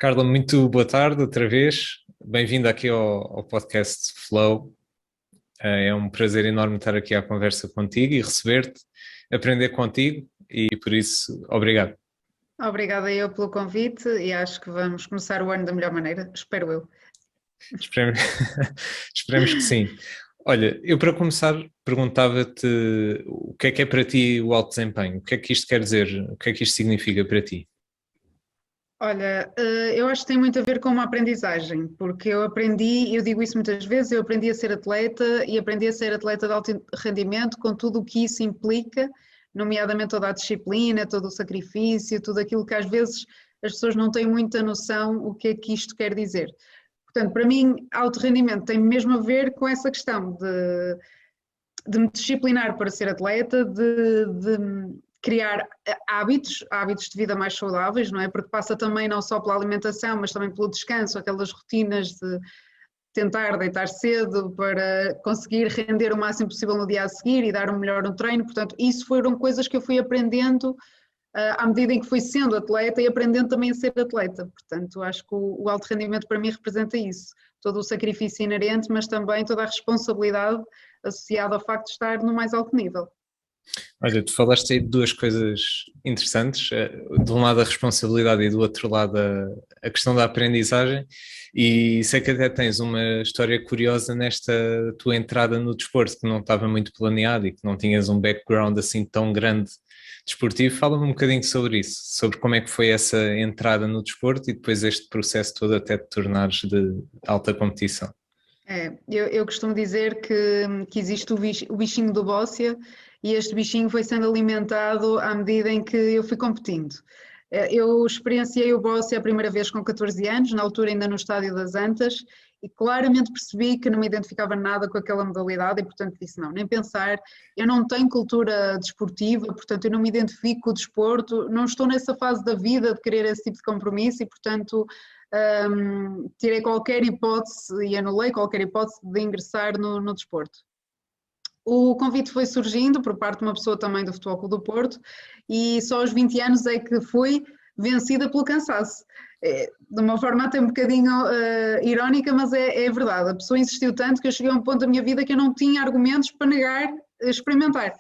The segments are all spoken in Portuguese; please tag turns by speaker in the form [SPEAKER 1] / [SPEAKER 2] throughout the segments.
[SPEAKER 1] Carla, muito boa tarde outra vez. Bem-vinda aqui ao podcast Flow. É um prazer enorme estar aqui à conversa contigo e receber-te, aprender contigo e por isso, obrigado.
[SPEAKER 2] Obrigada eu pelo convite e acho que vamos começar o ano da melhor maneira, espero eu.
[SPEAKER 1] Esperemos, esperemos que sim. Olha, eu para começar perguntava-te o que é para ti o alto desempenho? O que é que isto quer dizer? O que é que isto significa para ti?
[SPEAKER 2] Olha, eu acho que tem muito a ver com uma aprendizagem, porque eu aprendi, eu digo isso muitas vezes, eu aprendi a ser atleta e aprendi a ser atleta de alto rendimento com tudo o que isso implica, nomeadamente toda a disciplina, todo o sacrifício, tudo aquilo que às vezes as pessoas não têm muita noção o que é que isto quer dizer. Portanto, para mim, alto rendimento tem mesmo a ver com essa questão de me disciplinar para ser atleta, de criar hábitos de vida mais saudáveis, não é? Porque passa também não só pela alimentação, mas também pelo descanso, aquelas rotinas de tentar deitar cedo para conseguir render o máximo possível no dia a seguir e dar o melhor no treino. Portanto, isso foram coisas que eu fui aprendendo à medida em que fui sendo atleta e aprendendo também a ser atleta. Portanto, acho que o alto rendimento para mim representa isso. Todo o sacrifício inerente, mas também toda a responsabilidade associada ao facto de estar no mais alto nível.
[SPEAKER 1] Olha, tu falaste aí de duas coisas interessantes, de um lado a responsabilidade e do outro lado a questão da aprendizagem, e sei que até tens uma história curiosa nesta tua entrada no desporto, que não estava muito planeado e que não tinhas um background assim tão grande desportivo. Fala-me um bocadinho sobre isso, sobre como é que foi essa entrada no desporto e depois este processo todo até te tornares de alta competição.
[SPEAKER 2] Eu costumo dizer que existe o bichinho do bóssia e este bichinho foi sendo alimentado à medida em que eu fui competindo. Eu experienciei o bóssia a primeira vez com 14 anos, na altura ainda no Estádio das Antas, e claramente percebi que não me identificava nada com aquela modalidade e, portanto, disse não, nem pensar. Eu não tenho cultura desportiva, portanto, eu não me identifico com o desporto, não estou nessa fase da vida de querer esse tipo de compromisso e, portanto, tirei qualquer hipótese e anulei qualquer hipótese de ingressar no desporto. O convite foi surgindo por parte de uma pessoa também do Futebol Clube do Porto e só aos 20 anos é que fui vencida pelo cansaço. De uma forma até um bocadinho irónica, mas é verdade. A pessoa insistiu tanto que eu cheguei a um ponto da minha vida que eu não tinha argumentos para negar experimentar.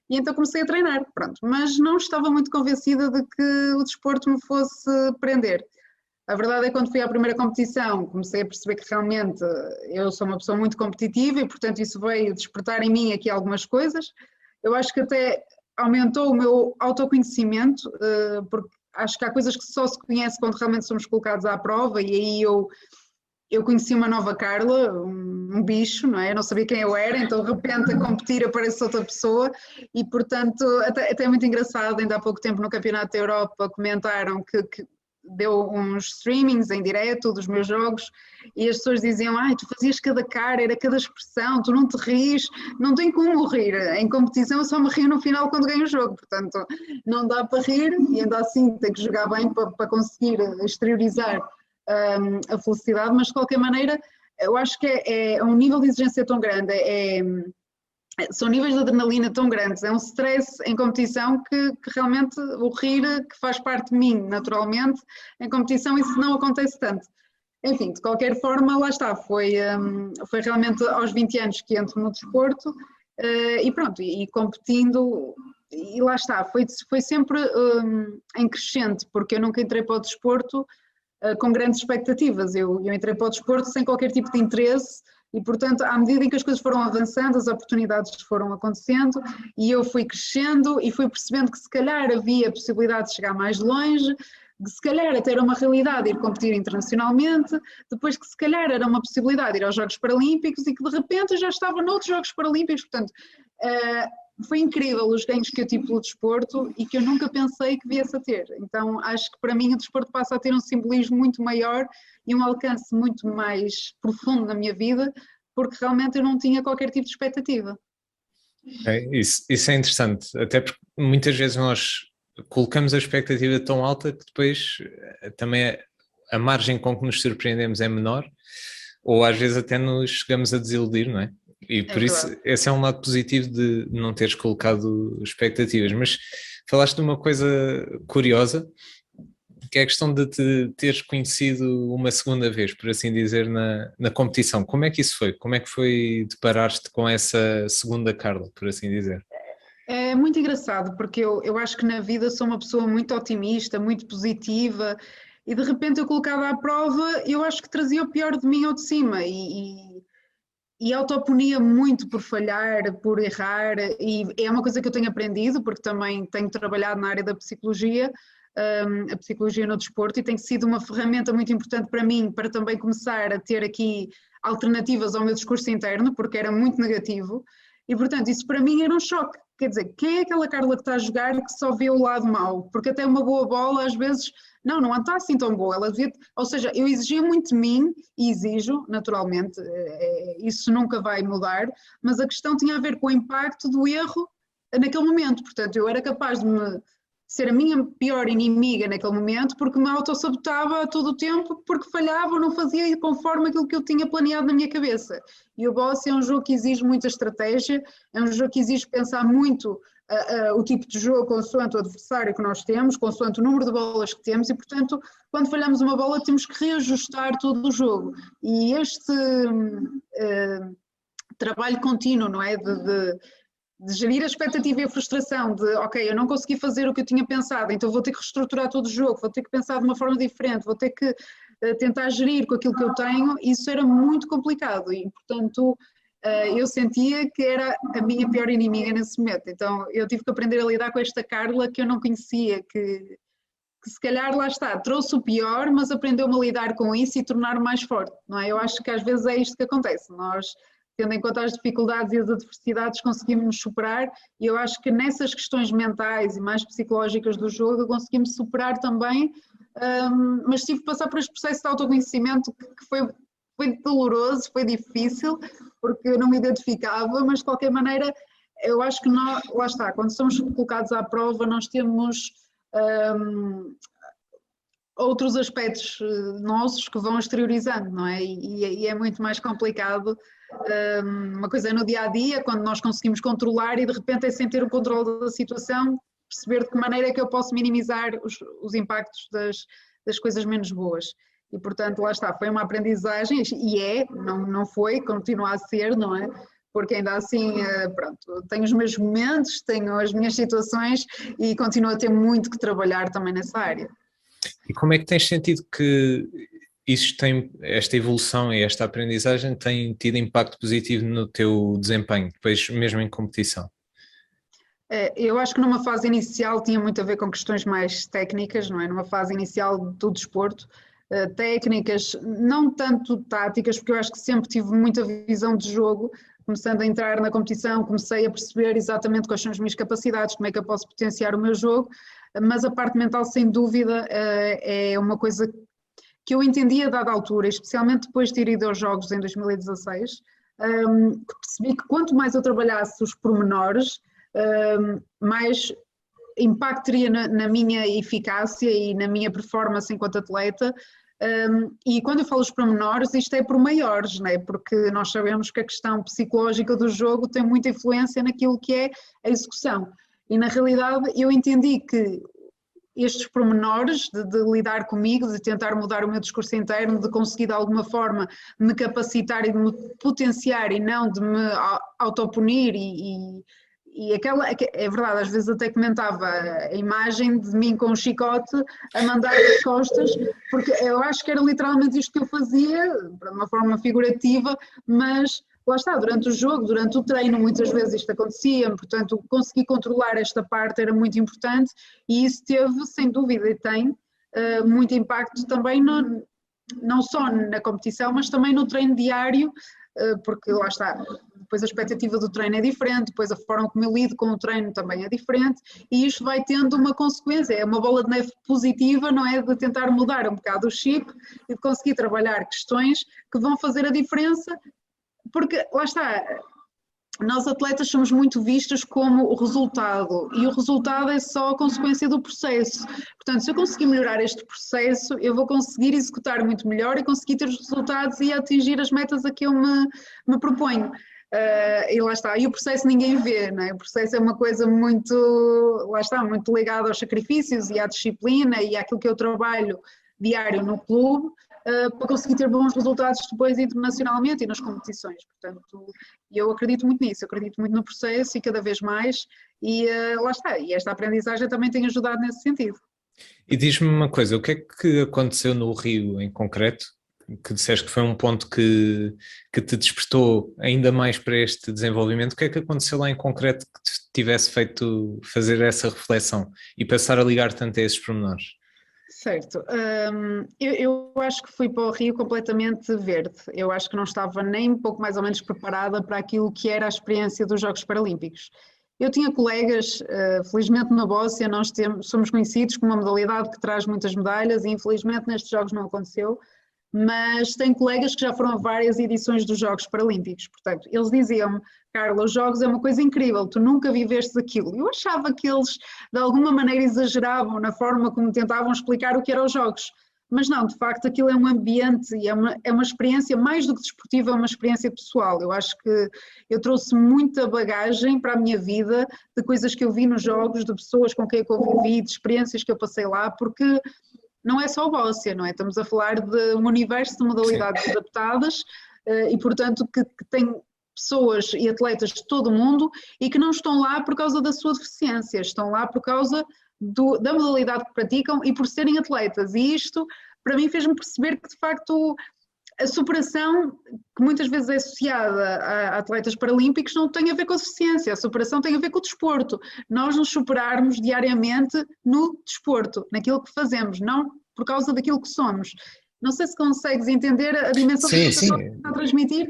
[SPEAKER 2] E então comecei a treinar, pronto. Mas não estava muito convencida de que o desporto me fosse prender. A verdade é que quando fui à primeira competição comecei a perceber que realmente eu sou uma pessoa muito competitiva e portanto isso veio despertar em mim aqui algumas coisas. Eu acho que até aumentou o meu autoconhecimento, porque acho que há coisas que só se conhece quando realmente somos colocados à prova e aí eu conheci uma nova Carla, um bicho, não é? Eu não sabia quem eu era, então de repente a competir aparece outra pessoa e portanto até é muito engraçado, ainda há pouco tempo no Campeonato da Europa comentaram que deu uns streamings em direto dos meus jogos e as pessoas diziam, ai, tu fazias cada cara, era cada expressão, tu não te rires, não tem como rir, em competição eu só me rio no final quando ganho o jogo, portanto não dá para rir e ainda assim tem que jogar bem para conseguir exteriorizar a felicidade, mas de qualquer maneira eu acho que é um nível de exigência tão grande, são níveis de adrenalina tão grandes, é um stress em competição que realmente o rir, que faz parte de mim naturalmente, em competição isso não acontece tanto. Enfim, de qualquer forma, lá está, foi realmente aos 20 anos que entro no desporto e pronto, e competindo, e lá está, foi sempre em crescente, porque eu nunca entrei para o desporto com grandes expectativas. Eu entrei para o desporto sem qualquer tipo de interesse e, portanto, à medida em que as coisas foram avançando, as oportunidades foram acontecendo e eu fui crescendo e fui percebendo que se calhar havia possibilidade de chegar mais longe, que se calhar até era uma realidade ir competir internacionalmente, depois que se calhar era uma possibilidade ir aos Jogos Paralímpicos e que de repente eu já estava noutros Jogos Paralímpicos, portanto, foi incrível os ganhos que eu tive pelo desporto e que eu nunca pensei que viesse a ter. Então acho que para mim o desporto passa a ter um simbolismo muito maior e um alcance muito mais profundo na minha vida, porque realmente eu não tinha qualquer tipo de expectativa.
[SPEAKER 1] Isso é interessante, até porque muitas vezes nós colocamos a expectativa tão alta que depois também a margem com que nos surpreendemos é menor, ou às vezes até nos chegamos a desiludir, não é? E
[SPEAKER 2] É
[SPEAKER 1] por isso,
[SPEAKER 2] verdade.
[SPEAKER 1] esse é um lado positivo de não teres colocado expectativas. Mas falaste de uma coisa curiosa, que é a questão de te teres conhecido uma segunda vez, por assim dizer, na competição. Como é que isso foi? Como é que foi deparares-te com essa segunda Carla, por assim dizer?
[SPEAKER 2] É muito engraçado, porque eu acho que na vida sou uma pessoa muito otimista, muito positiva, e de repente eu colocava à prova, eu acho que trazia o pior de mim ao de cima, e autopunia muito por falhar, por errar, e é uma coisa que eu tenho aprendido, porque também tenho trabalhado na área da psicologia, a psicologia no desporto, e tem sido uma ferramenta muito importante para mim, para também começar a ter aqui alternativas ao meu discurso interno, porque era muito negativo, e portanto isso para mim era um choque. Quer dizer, quem é aquela Carla que está a jogar que só vê o lado mau? Porque até uma boa bola às vezes não está assim tão boa. Ela devia, ou seja, eu exigia muito de mim e exijo, naturalmente, isso nunca vai mudar, mas a questão tinha a ver com o impacto do erro naquele momento. Portanto, eu era capaz de ser a minha pior inimiga naquele momento porque me autossabotava todo o tempo porque falhava ou não fazia conforme aquilo que eu tinha planeado na minha cabeça. E o Boss é um jogo que exige muita estratégia, é um jogo que exige pensar muito o tipo de jogo consoante o adversário que nós temos, consoante o número de bolas que temos e, portanto, quando falhamos uma bola temos que reajustar todo o jogo. E este trabalho contínuo, não é? De gerir a expectativa e a frustração de, ok, eu não consegui fazer o que eu tinha pensado, então vou ter que reestruturar todo o jogo, vou ter que pensar de uma forma diferente, vou ter que tentar gerir com aquilo que eu tenho, isso era muito complicado e, portanto, eu sentia que era a minha pior inimiga nesse momento, então eu tive que aprender a lidar com esta Carla que eu não conhecia, que se calhar lá está, trouxe o pior, mas aprendeu-me a lidar com isso e tornar-me mais forte, não é? Eu acho que às vezes é isto que acontece, nós tendo em conta as dificuldades e as adversidades, conseguimos nos superar e eu acho que nessas questões mentais e mais psicológicas do jogo conseguimos superar também, mas tive que passar por este processo de autoconhecimento que foi doloroso, foi difícil, porque eu não me identificava, mas de qualquer maneira eu acho que nós, lá está, quando somos colocados à prova nós temos outros aspectos nossos que vão exteriorizando, não é? E é muito mais complicado. Uma coisa é no dia a dia, quando nós conseguimos controlar e de repente é sem ter o controle da situação, perceber de que maneira é que eu posso minimizar os impactos das coisas menos boas. E portanto, lá está, foi uma aprendizagem e não foi, continua a ser, não é? Porque ainda assim, pronto, tenho os meus momentos, tenho as minhas situações e continuo a ter muito que trabalhar também nessa área.
[SPEAKER 1] E como é que tens sentido que esta evolução e esta aprendizagem tem tido impacto positivo no teu desempenho, depois mesmo em competição?
[SPEAKER 2] Eu acho que numa fase inicial tinha muito a ver com questões mais técnicas, não é? Numa fase inicial do desporto, técnicas, não tanto táticas, porque eu acho que sempre tive muita visão de jogo, começando a entrar na competição, comecei a perceber exatamente quais são as minhas capacidades, como é que eu posso potenciar o meu jogo, mas a parte mental, sem dúvida, é uma coisa que eu entendi a dada altura, especialmente depois de ter ido aos Jogos em 2016, que percebi que quanto mais eu trabalhasse os pormenores, mais impacto teria na minha eficácia e na minha performance enquanto atleta. E quando eu falo os pormenores, isto é por maiores, não é? Porque nós sabemos que a questão psicológica do jogo tem muita influência naquilo que é a execução. E na realidade eu entendi que estes pormenores de lidar comigo, de tentar mudar o meu discurso interno, de conseguir de alguma forma me capacitar e de me potenciar e não de me autopunir e aquela, é verdade, às vezes até comentava a imagem de mim com um chicote a mandar as costas, porque eu acho que era literalmente isto que eu fazia, de uma forma figurativa, mas lá está, durante o jogo, durante o treino, muitas vezes isto acontecia, portanto, conseguir controlar esta parte era muito importante e isso teve, sem dúvida, e tem muito impacto também, não só na competição, mas também no treino diário, porque lá está, depois a expectativa do treino é diferente, depois a forma como eu lido com o treino também é diferente e isto vai tendo uma consequência, é uma bola de neve positiva, não é? De tentar mudar um bocado o chip e de conseguir trabalhar questões que vão fazer a diferença. Porque, lá está, nós atletas somos muito vistos como o resultado e o resultado é só a consequência do processo. Portanto, se eu conseguir melhorar este processo, eu vou conseguir executar muito melhor e conseguir ter os resultados e atingir as metas a que eu me proponho. E lá está, e o processo ninguém vê, não é? O processo é uma coisa muito, lá está, muito ligada aos sacrifícios e à disciplina e àquilo que eu trabalho diário no clube, para conseguir ter bons resultados depois internacionalmente e nas competições. Portanto, eu acredito muito nisso, acredito muito no processo e cada vez mais, e lá está, e esta aprendizagem também tem ajudado nesse sentido.
[SPEAKER 1] E diz-me uma coisa, o que é que aconteceu no Rio em concreto? Que disseste que foi um ponto que te despertou ainda mais para este desenvolvimento. O que é que aconteceu lá em concreto que te tivesse feito fazer essa reflexão e passar a ligar tanto a esses pormenores?
[SPEAKER 2] Certo. Eu acho que fui para o Rio completamente verde. Eu acho que não estava nem pouco mais ou menos preparada para aquilo que era a experiência dos Jogos Paralímpicos. Eu tinha colegas, felizmente na Bóssia nós somos conhecidos como uma modalidade que traz muitas medalhas e infelizmente nestes Jogos não aconteceu, mas tenho colegas que já foram a várias edições dos Jogos Paralímpicos. Portanto, eles diziam-me: Carla, os Jogos é uma coisa incrível, tu nunca viveste aquilo. Eu achava que eles de alguma maneira exageravam na forma como tentavam explicar o que eram os Jogos. Mas não, de facto aquilo é um ambiente e é uma experiência mais do que desportiva, é uma experiência pessoal. Eu acho que eu trouxe muita bagagem para a minha vida, de coisas que eu vi nos Jogos, de pessoas com quem eu convivi, de experiências que eu passei lá, porque não é só o Bóssia, não é? Estamos a falar de um universo de modalidades Sim. adaptadas e, portanto, que tem pessoas e atletas de todo o mundo e que não estão lá por causa da sua deficiência, estão lá por causa da modalidade que praticam e por serem atletas. E isto, para mim, fez-me perceber que, de facto, a superação, que muitas vezes é associada a atletas paralímpicos, não tem a ver com a deficiência, a superação tem a ver com o desporto. Nós nos superarmos diariamente no desporto, naquilo que fazemos, não por causa daquilo que somos. Não sei se consegues entender a dimensão que
[SPEAKER 1] sim.
[SPEAKER 2] está a transmitir.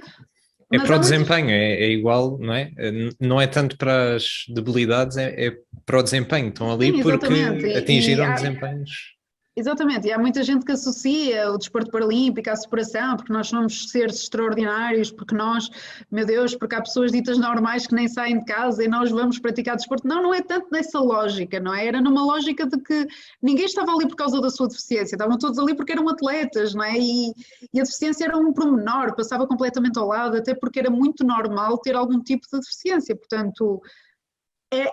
[SPEAKER 1] É para o desempenho, é igual, não é? Não é tanto para as debilidades, é para o desempenho. Estão ali
[SPEAKER 2] Sim,
[SPEAKER 1] porque atingiram desempenhos.
[SPEAKER 2] Exatamente, e há muita gente que associa o desporto paralímpico à superação, porque nós somos seres extraordinários, porque nós, meu Deus, porque há pessoas ditas normais que nem saem de casa e nós vamos praticar desporto. Não, não é tanto nessa lógica, não é? Era numa lógica de que ninguém estava ali por causa da sua deficiência, estavam todos ali porque eram atletas, não é? E a deficiência era um pormenor, passava completamente ao lado, até porque era muito normal ter algum tipo de deficiência, portanto,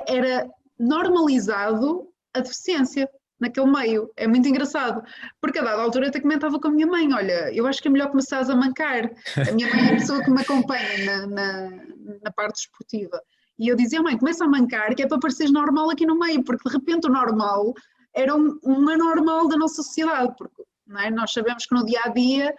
[SPEAKER 2] era normalizado a deficiência naquele meio. É muito engraçado, porque a dada altura eu até comentava com a minha mãe: olha, eu acho que é melhor começares a mancar. A minha mãe é a pessoa que me acompanha na parte esportiva. E eu dizia: mãe, começa a mancar, que é para pareceres normal aqui no meio, porque de repente o normal era um anormal da nossa sociedade, porque não é? Nós sabemos que no dia-a-dia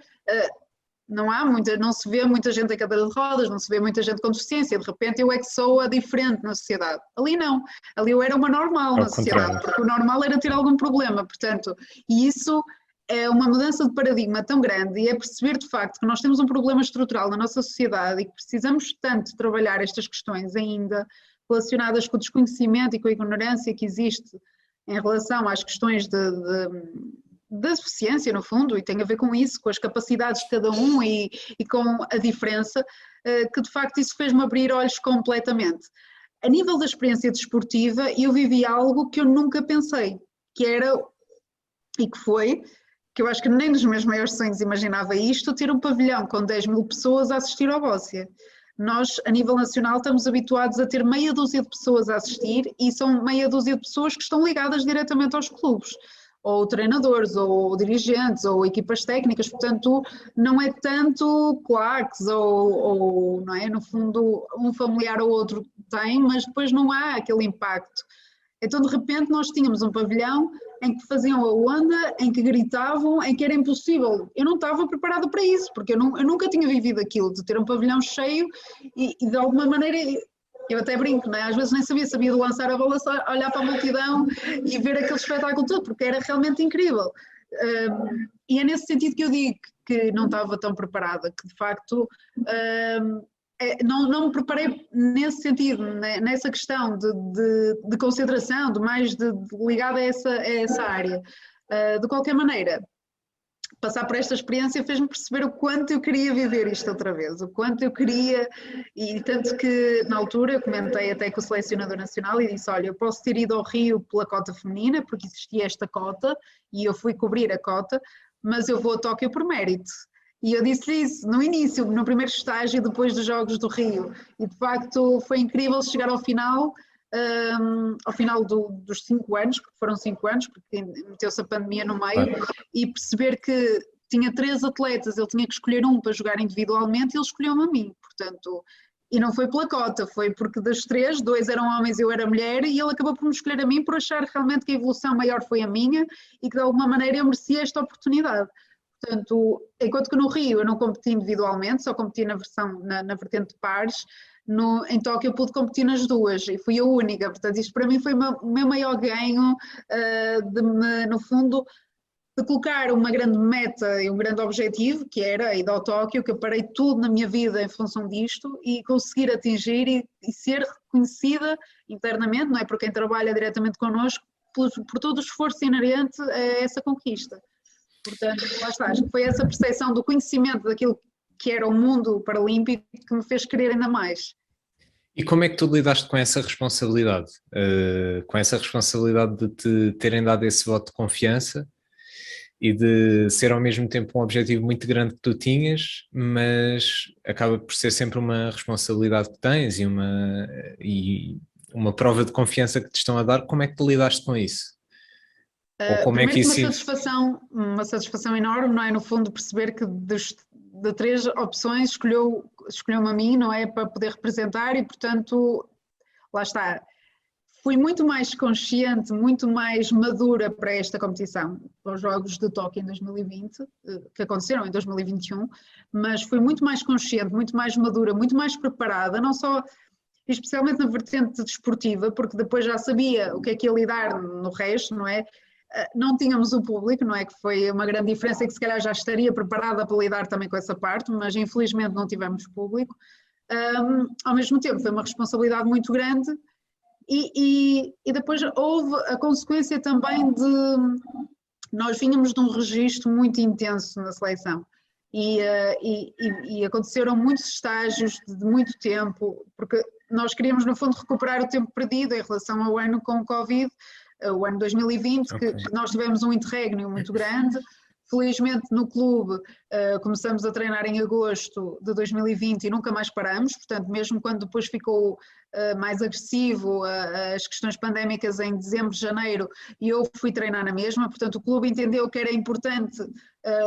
[SPEAKER 2] não se vê muita gente em cadeira de rodas, não se vê muita gente com deficiência, de repente eu é que sou a diferente na sociedade. Ali não, ali eu era uma normal na sociedade, porque o normal era ter algum problema, portanto, e isso é uma mudança de paradigma tão grande e é perceber de facto que nós temos um problema estrutural na nossa sociedade e que precisamos tanto trabalhar estas questões ainda relacionadas com o desconhecimento e com a ignorância que existe em relação às questões da deficiência, no fundo, e tem a ver com isso, com as capacidades de cada um e com a diferença, que de facto isso fez-me abrir olhos completamente. A nível da experiência desportiva, eu vivi algo que eu nunca pensei, que era, e que foi, que eu acho que nem nos meus maiores sonhos imaginava isto, ter um pavilhão com 10 mil pessoas a assistir ao Bóssia. Nós, a nível nacional, estamos habituados a ter meia dúzia de pessoas a assistir e são meia dúzia de pessoas que estão ligadas diretamente aos clubes, ou treinadores, ou dirigentes, ou equipas técnicas, portanto não é tanto claques ou não é, no fundo um familiar ou outro tem, mas depois não há aquele impacto. Então de repente nós tínhamos um pavilhão em que faziam a onda, em que gritavam, em que era impossível. Eu não estava preparada para isso, porque eu nunca tinha vivido aquilo, de ter um pavilhão cheio e de alguma maneira... Eu até brinco, não é? Às vezes nem sabia de lançar a bola, só olhar para a multidão e ver aquele espetáculo todo, porque era realmente incrível. E é nesse sentido que eu digo que não estava tão preparada, que de facto não me preparei nesse sentido, nessa questão de concentração, de ligada a essa área. De qualquer maneira, passar por esta experiência fez-me perceber o quanto eu queria viver isto outra vez, o quanto eu queria, e tanto que na altura eu comentei até com o selecionador nacional e disse: olha, eu posso ter ido ao Rio pela cota feminina, porque existia esta cota e eu fui cobrir a cota, mas eu vou a Tóquio por mérito. E eu disse-lhe isso no início, no primeiro estágio, depois dos Jogos do Rio. E de facto foi incrível chegar ao final dos 5 anos, porque foram 5 anos, porque meteu-se a pandemia no meio, e perceber que tinha 3 atletas, ele tinha que escolher um para jogar individualmente e ele escolheu-me a mim, portanto, e não foi pela cota, foi porque das 3, 2 eram homens e eu era mulher, e ele acabou por me escolher a mim por achar realmente que a evolução maior foi a minha e que de alguma maneira eu merecia esta oportunidade. Portanto, enquanto que no Rio eu não competi individualmente, só competi na vertente de pares, em Tóquio eu pude competir nas duas e fui a única, portanto isto para mim foi o meu maior ganho, no fundo, de colocar uma grande meta e um grande objetivo, que era a ida ao Tóquio, que eu parei tudo na minha vida em função disto e conseguir atingir e ser reconhecida internamente, não é, por quem trabalha diretamente connosco, por todo o esforço inerente a essa conquista. Portanto, lá está, acho que foi essa percepção do conhecimento daquilo que era o mundo paralímpico que me fez querer ainda mais.
[SPEAKER 1] E como é que tu lidaste com essa responsabilidade? Com essa responsabilidade de te terem dado esse voto de confiança e de ser ao mesmo tempo um objetivo muito grande que tu tinhas, mas acaba por ser sempre uma responsabilidade que tens e uma prova de confiança que te estão a dar. Como é que tu lidaste com isso? Ou como é que
[SPEAKER 2] Primeiro que
[SPEAKER 1] isso...
[SPEAKER 2] uma satisfação enorme, não é? No fundo, perceber que de 3 opções escolheu-me a mim, não é? Para poder representar e, portanto, lá está. Fui muito mais consciente, muito mais madura para esta competição, para os Jogos de Tóquio em 2020, que aconteceram em 2021, mas fui muito mais consciente, muito mais madura, muito mais preparada, não só, especialmente na vertente desportiva, porque depois já sabia o que é que ia lidar no resto, não é? Não tínhamos o público, não é? Que foi uma grande diferença e que se calhar já estaria preparada para lidar também com essa parte, mas infelizmente não tivemos público. Ao mesmo tempo, foi uma responsabilidade muito grande e depois houve a consequência também de nós vínhamos de um registro muito intenso na seleção e aconteceram muitos estágios de muito tempo, porque nós queríamos no fundo recuperar o tempo perdido em relação ao ano com o Covid, o ano 2020,
[SPEAKER 1] Okay.
[SPEAKER 2] que nós tivemos um interregno muito grande. Felizmente no clube começamos a treinar em agosto de 2020 e nunca mais paramos, portanto mesmo quando depois ficou mais agressivo as questões pandémicas em dezembro, janeiro, e eu fui treinar na mesma, portanto o clube entendeu que era importante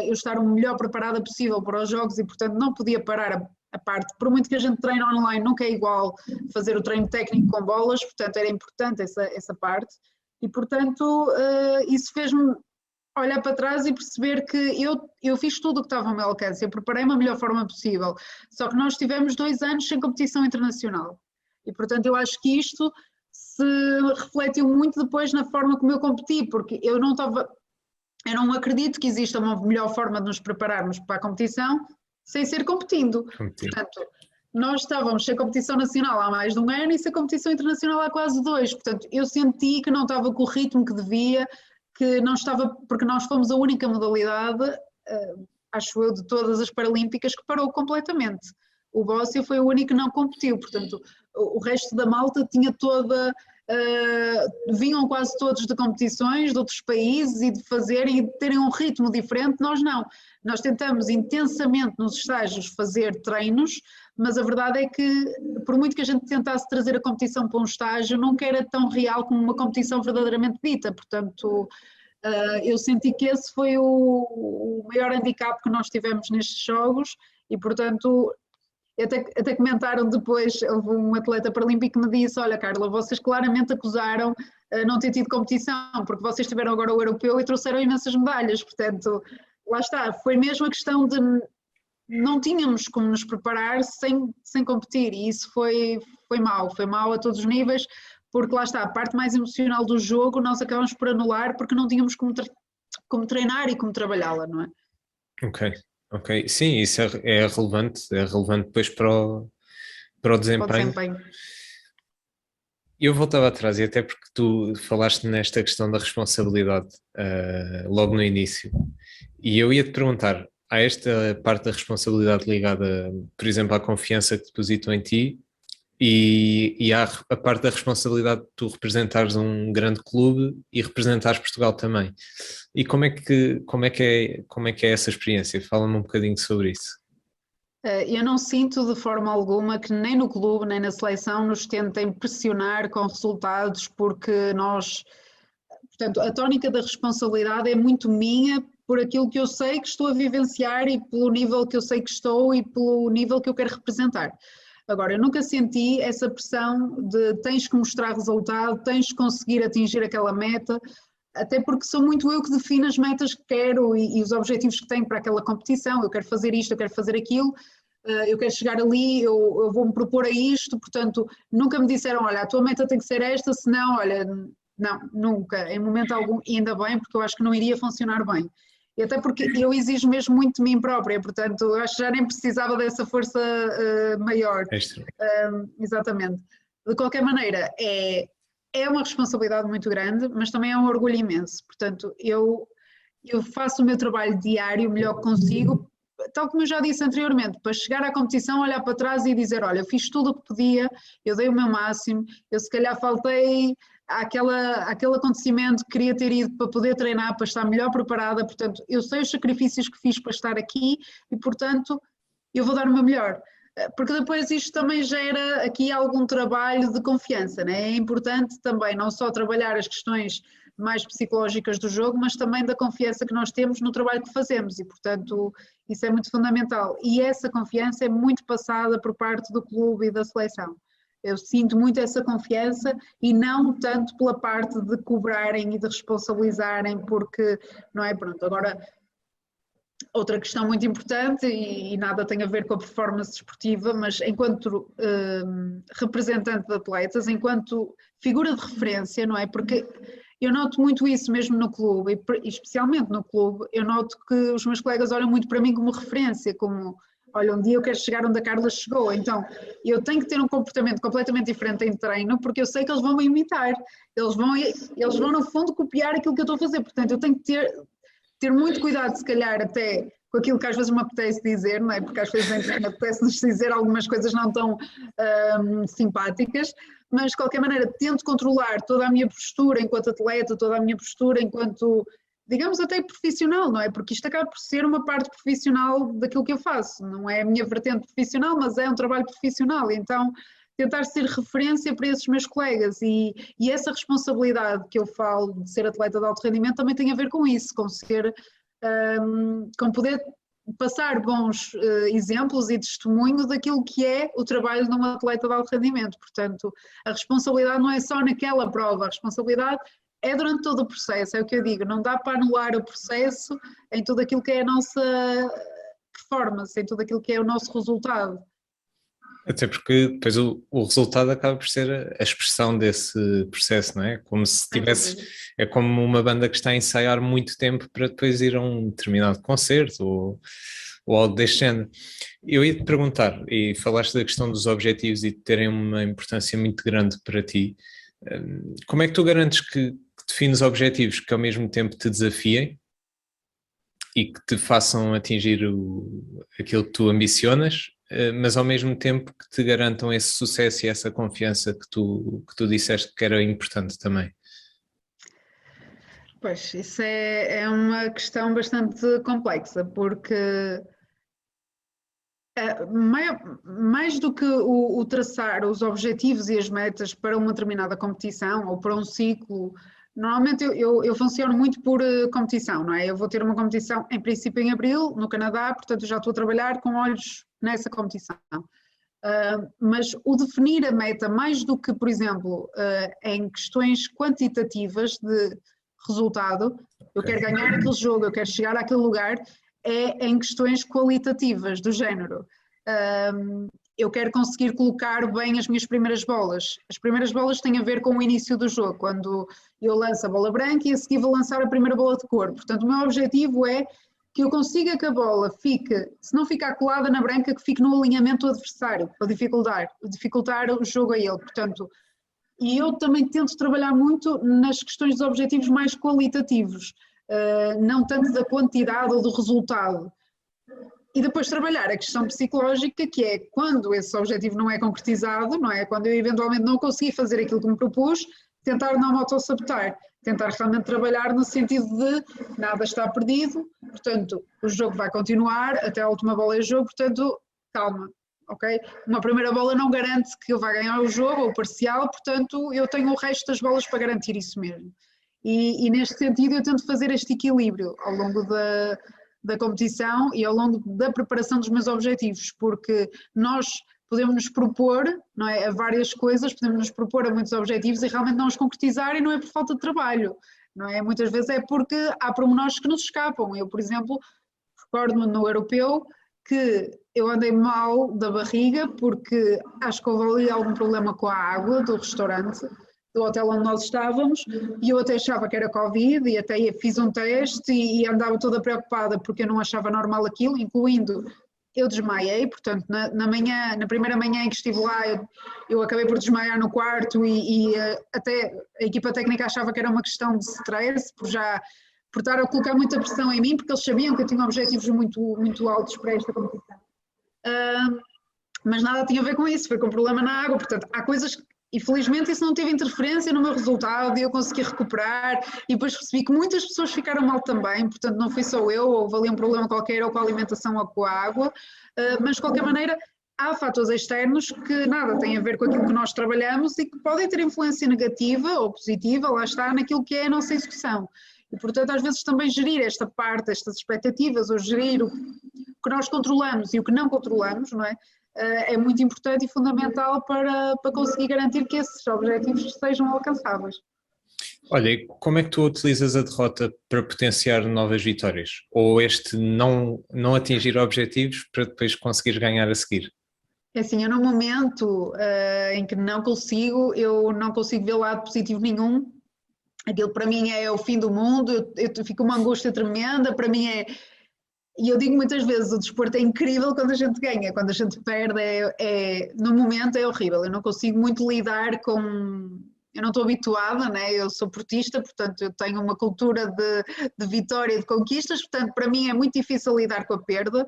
[SPEAKER 2] eu estar o melhor preparada possível para os jogos e portanto não podia parar a parte, por muito que a gente treine online nunca é igual fazer o treino técnico com bolas, portanto era importante essa parte e portanto isso fez-me olhar para trás e perceber que eu fiz tudo o que estava ao meu alcance, eu preparei-me da melhor forma possível, só que nós tivemos 2 anos sem competição internacional e portanto eu acho que isto se refletiu muito depois na forma como eu competi, porque eu não acredito que exista uma melhor forma de nos prepararmos para a competição sem ser competindo. Portanto, nós estávamos sem competição nacional há mais de 1 ano e sem competição internacional há quase 2, portanto eu senti que não estava com o ritmo que devia, que não estava, porque nós fomos a única modalidade, acho eu, de todas as paralímpicas que parou completamente. O bóssia foi o único que não competiu, portanto o resto da malta tinha toda, vinham quase todos de competições de outros países e de fazerem e de terem um ritmo diferente, nós não. Nós tentamos intensamente nos estágios fazer treinos, mas a verdade é que por muito que a gente tentasse trazer a competição para um estágio, nunca era tão real como uma competição verdadeiramente dita, portanto eu senti que esse foi o maior handicap que nós tivemos nestes jogos e portanto até comentaram depois, houve um atleta paralímpico que me disse, olha Carla, vocês claramente acusaram não ter tido competição, porque vocês tiveram agora o europeu e trouxeram imensas medalhas, portanto, lá está, foi mesmo a questão de não tínhamos como nos preparar sem competir e isso foi mau a todos os níveis, porque lá está, a parte mais emocional do jogo nós acabamos por anular porque não tínhamos como treinar e como trabalhá-la, não é?
[SPEAKER 1] Ok, sim, isso é relevante depois para o desempenho. Eu voltava atrás, e até porque tu falaste nesta questão da responsabilidade logo no início, e eu ia-te perguntar, há esta parte da responsabilidade ligada, por exemplo, à confiança que depositam em ti, E há a parte da responsabilidade de tu representares um grande clube e representares Portugal também. E como é que é essa experiência? Fala-me um bocadinho sobre isso.
[SPEAKER 2] Eu não sinto de forma alguma que nem no clube nem na seleção nos tentem pressionar com resultados, porque nós, portanto, a tónica da responsabilidade é muito minha por aquilo que eu sei que estou a vivenciar e pelo nível que eu sei que estou e pelo nível que eu quero representar. Agora, eu nunca senti essa pressão de tens que mostrar resultado, tens que conseguir atingir aquela meta, até porque sou muito eu que defino as metas que quero e os objetivos que tenho para aquela competição. Eu quero fazer isto, eu quero fazer aquilo, eu quero chegar ali, eu vou-me propor a isto, portanto, nunca me disseram, olha, a tua meta tem que ser esta, senão, olha, não, nunca, em momento algum, e ainda bem, porque eu acho que não iria funcionar bem. E até porque eu exijo mesmo muito de mim própria, portanto, eu acho que já nem precisava dessa força maior.
[SPEAKER 1] Extra.
[SPEAKER 2] Exatamente. De qualquer maneira, é uma responsabilidade muito grande, mas também é um orgulho imenso. Portanto, eu faço o meu trabalho diário o melhor que consigo, tal como eu já disse anteriormente, para chegar à competição, olhar para trás e dizer, olha, eu fiz tudo o que podia, eu dei o meu máximo, eu se calhar faltei aquele acontecimento que queria ter ido para poder treinar, para estar melhor preparada, portanto, eu sei os sacrifícios que fiz para estar aqui e, portanto, eu vou dar o meu melhor. Porque depois isto também gera aqui algum trabalho de confiança, né? É importante também não só trabalhar as questões mais psicológicas do jogo, mas também da confiança que nós temos no trabalho que fazemos e, portanto, isso é muito fundamental. E essa confiança é muito passada por parte do clube e da seleção. Eu sinto muito essa confiança e não tanto pela parte de cobrarem e de responsabilizarem, porque, não é, pronto, agora outra questão muito importante e nada tem a ver com a performance desportiva, mas enquanto representante de atletas, enquanto figura de referência, não é? Porque eu noto muito isso mesmo no clube, e especialmente no clube, eu noto que os meus colegas olham muito para mim como referência, como, olha, um dia eu quero chegar onde a Carla chegou, então eu tenho que ter um comportamento completamente diferente em treino, porque eu sei que eles vão me imitar, eles vão no fundo copiar aquilo que eu estou a fazer, portanto eu tenho que ter muito cuidado, se calhar, até com aquilo que às vezes me apetece dizer, não é? Porque às vezes me apetece-nos dizer algumas coisas não tão simpáticas, mas de qualquer maneira tento controlar toda a minha postura enquanto atleta, toda a minha postura enquanto, digamos, até profissional, não é? Porque isto acaba por ser uma parte profissional daquilo que eu faço, não é a minha vertente profissional, mas é um trabalho profissional, então tentar ser referência para esses meus colegas e essa responsabilidade que eu falo de ser atleta de alto rendimento também tem a ver com isso, com ser, com poder passar bons exemplos e testemunho daquilo que é o trabalho de um atleta de alto rendimento. Portanto, a responsabilidade não é só naquela prova, a responsabilidade é durante todo o processo, é o que eu digo, não dá para anular o processo em tudo aquilo que é a nossa performance, em tudo aquilo que é o nosso resultado.
[SPEAKER 1] Até porque depois o resultado acaba por ser a expressão desse processo, não é? Como se tivesse, é como uma banda que está a ensaiar muito tempo para depois ir a um determinado concerto ou algo deste género. Eu ia te perguntar, e falaste da questão dos objetivos e de terem uma importância muito grande para ti, como é que tu garantes que defines objetivos que ao mesmo tempo te desafiem e que te façam atingir aquilo que tu ambicionas, mas ao mesmo tempo que te garantam esse sucesso e essa confiança que tu disseste que era importante também?
[SPEAKER 2] Pois, isso é uma questão bastante complexa, porque mais do que o traçar os objetivos e as metas para uma determinada competição ou para um ciclo, normalmente eu funciono muito por competição, não é? Eu vou ter uma competição em princípio em abril, no Canadá, portanto já estou a trabalhar com olhos nessa competição. Mas o definir a meta, mais do que, por exemplo, em questões quantitativas de resultado, eu quero ganhar aquele jogo, eu quero chegar àquele lugar, é em questões qualitativas, do género. Eu quero conseguir colocar bem as minhas primeiras bolas. As primeiras bolas têm a ver com o início do jogo, quando eu lanço a bola branca e a seguir vou lançar a primeira bola de cor. Portanto, o meu objetivo é que eu consiga que a bola fique, se não ficar colada na branca, que fique no alinhamento do adversário, para dificultar o jogo a ele. Portanto, e eu também tento trabalhar muito nas questões dos objetivos mais qualitativos, não tanto da quantidade ou do resultado. E depois trabalhar a questão psicológica, que é quando esse objetivo não é concretizado, não é? Quando eu eventualmente não consegui fazer aquilo que me propus, tentar não me autossabotar, tentar realmente trabalhar no sentido de nada está perdido, portanto, o jogo vai continuar, até a última bola é jogo, portanto, calma, ok? Uma primeira bola não garante que eu vá ganhar o jogo ou o parcial, portanto, eu tenho o resto das bolas para garantir isso mesmo. E neste sentido eu tento fazer este equilíbrio ao longo da competição e ao longo da preparação dos meus objetivos, porque nós podemos nos propor, não é, a várias coisas, podemos nos propor a muitos objetivos e realmente não os concretizar, e não é por falta de trabalho, não é? Muitas vezes é porque há pormenores que nos escapam. Eu, por exemplo, recordo-me no europeu que eu andei mal da barriga porque acho que houve ali algum problema com a água do restaurante, do hotel onde nós estávamos, e eu até achava que era Covid e até fiz um teste e andava toda preocupada porque eu não achava normal aquilo, incluindo eu desmaiei, portanto na primeira manhã em que estive lá eu acabei por desmaiar no quarto e até a equipa técnica achava que era uma questão de stress, por estar a colocar muita pressão em mim, porque eles sabiam que eu tinha objetivos muito, muito altos para esta competição. Mas nada tinha a ver com isso, foi com problema na água, portanto há coisas que, e felizmente isso não teve interferência no meu resultado e eu consegui recuperar, e depois percebi que muitas pessoas ficaram mal também, portanto não fui só eu, houve ali um problema qualquer ou com a alimentação ou com a água, mas de qualquer maneira há fatores externos que nada têm a ver com aquilo que nós trabalhamos e que podem ter influência negativa ou positiva, lá está, naquilo que é a nossa execução. E portanto às vezes também gerir esta parte, estas expectativas, ou gerir o que nós controlamos e o que não controlamos, não é? É muito importante e fundamental para conseguir garantir que esses objetivos sejam alcançáveis.
[SPEAKER 1] Olha, e como é que tu utilizas a derrota para potenciar novas vitórias? Ou este não atingir objetivos para depois conseguires ganhar a seguir?
[SPEAKER 2] É assim, eu no momento em que eu não consigo ver lado positivo nenhum. Aquilo para mim é o fim do mundo, eu fico uma angústia tremenda, para mim é. E eu digo muitas vezes, o desporto é incrível quando a gente ganha, quando a gente perde, no momento é horrível. Eu não consigo muito lidar com. Eu não estou habituada, né? Eu sou portista, portanto eu tenho uma cultura de vitória, de conquistas, portanto para mim é muito difícil lidar com a perda.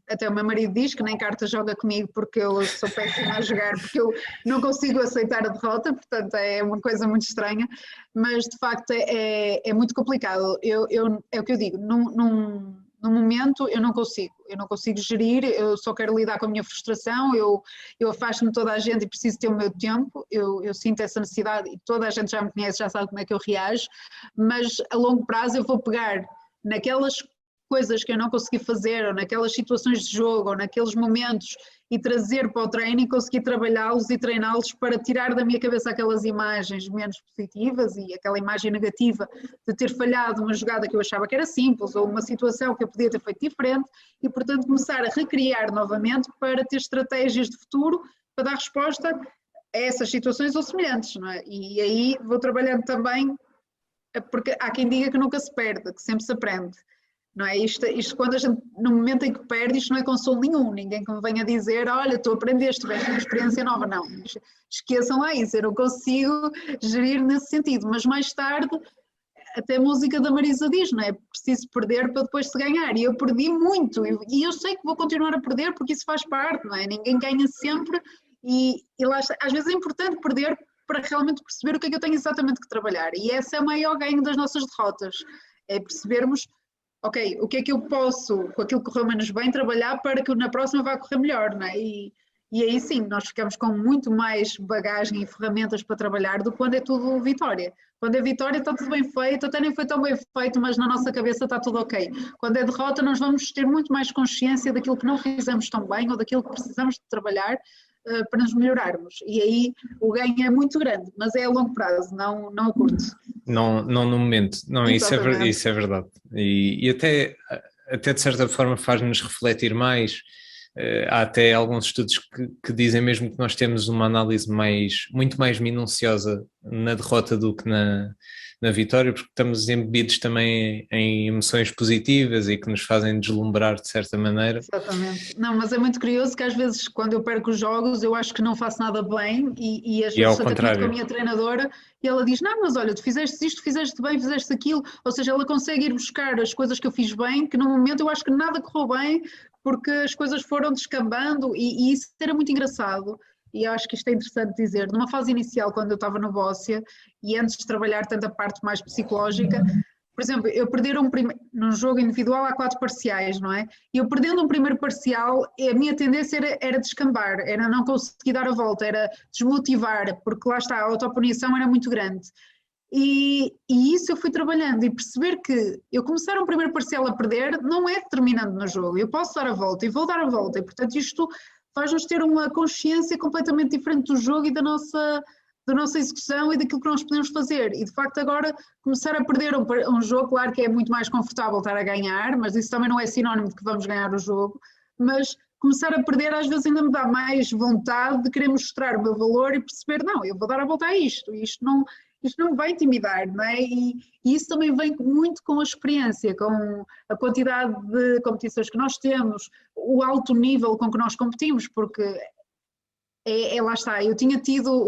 [SPEAKER 2] Até o meu marido diz que nem carta joga comigo porque eu sou péssima a jogar, porque eu não consigo aceitar a derrota, portanto é uma coisa muito estranha, mas de facto é muito complicado. É o que eu digo, num momento eu não consigo gerir, eu só quero lidar com a minha frustração, eu afasto-me de toda a gente e preciso ter o meu tempo, eu sinto essa necessidade e toda a gente já me conhece, já sabe como é que eu reajo, mas a longo prazo eu vou pegar naquelas coisas que eu não consegui fazer, ou naquelas situações de jogo, ou naqueles momentos, e trazer para o treino e conseguir trabalhá-los e treiná-los para tirar da minha cabeça aquelas imagens menos positivas e aquela imagem negativa de ter falhado uma jogada que eu achava que era simples, ou uma situação que eu podia ter feito diferente, e portanto começar a recriar novamente para ter estratégias de futuro para dar resposta a essas situações ou semelhantes, não é? E aí vou trabalhando também, porque há quem diga que nunca se perde, que sempre se aprende. Não é? Isto quando a gente, no momento em que perde, isto não é consolo nenhum, ninguém que me venha dizer, olha, tu aprendeste, tiveste uma experiência nova, não, esqueçam lá isso, eu não consigo gerir nesse sentido, mas mais tarde, até a música da Marisa diz, não é? Preciso perder para depois se ganhar, e eu perdi muito, e eu sei que vou continuar a perder porque isso faz parte, não é? Ninguém ganha sempre, e lá está, às vezes é importante perder para realmente perceber o que é que eu tenho exatamente que trabalhar, e esse é o maior ganho das nossas derrotas, é percebermos ok, o que é que eu posso, com aquilo que correu menos bem, trabalhar para que na próxima vá correr melhor, não é? E aí sim, nós ficamos com muito mais bagagem e ferramentas para trabalhar do que quando é tudo vitória. Quando é vitória está tudo bem feito, até nem foi tão bem feito, mas na nossa cabeça está tudo ok. Quando é derrota nós vamos ter muito mais consciência daquilo que não fizemos tão bem ou daquilo que precisamos de trabalhar para nos melhorarmos. E aí o ganho é muito grande, mas é a longo prazo, não a curto.
[SPEAKER 1] Não no momento. Não, isso é verdade. E até de certa forma faz-nos refletir mais. Há até alguns estudos que dizem mesmo que nós temos uma análise muito mais minuciosa na derrota do que na vitória, porque estamos embebidos também em emoções positivas e que nos fazem deslumbrar de certa maneira.
[SPEAKER 2] Exatamente. Não, mas é muito curioso que às vezes quando eu perco os jogos eu acho que não faço nada bem e às vezes
[SPEAKER 1] ao contrário.
[SPEAKER 2] com a minha treinadora e ela diz, não, mas olha, tu fizeste isto, fizeste bem, fizeste aquilo, ou seja, ela consegue ir buscar as coisas que eu fiz bem, que no momento eu acho que nada correu bem, porque as coisas foram descambando, e isso era muito engraçado. E eu acho que isto é interessante dizer, numa fase inicial, quando eu estava no Bóssia, e antes de trabalhar tanto a parte mais psicológica, por exemplo, eu perder num jogo individual há 4 parciais, não é? E eu perdendo um primeiro parcial, a minha tendência era descambar, era não conseguir dar a volta, era desmotivar, porque lá está, a autopunição era muito grande. E isso eu fui trabalhando e perceber que eu começar um primeiro parcial a perder não é determinante no jogo, eu posso dar a volta e vou dar a volta, e portanto isto faz-nos ter uma consciência completamente diferente do jogo e da nossa execução e daquilo que nós podemos fazer. E de facto agora começar a perder um jogo, claro que é muito mais confortável estar a ganhar, mas isso também não é sinónimo de que vamos ganhar o jogo, mas começar a perder às vezes ainda me dá mais vontade de querer mostrar o meu valor e perceber, não, eu vou dar a volta a isto não me vai intimidar, não é? E isso também vem muito com a experiência, com a quantidade de competições que nós temos, o alto nível com que nós competimos, porque lá está, eu tinha tido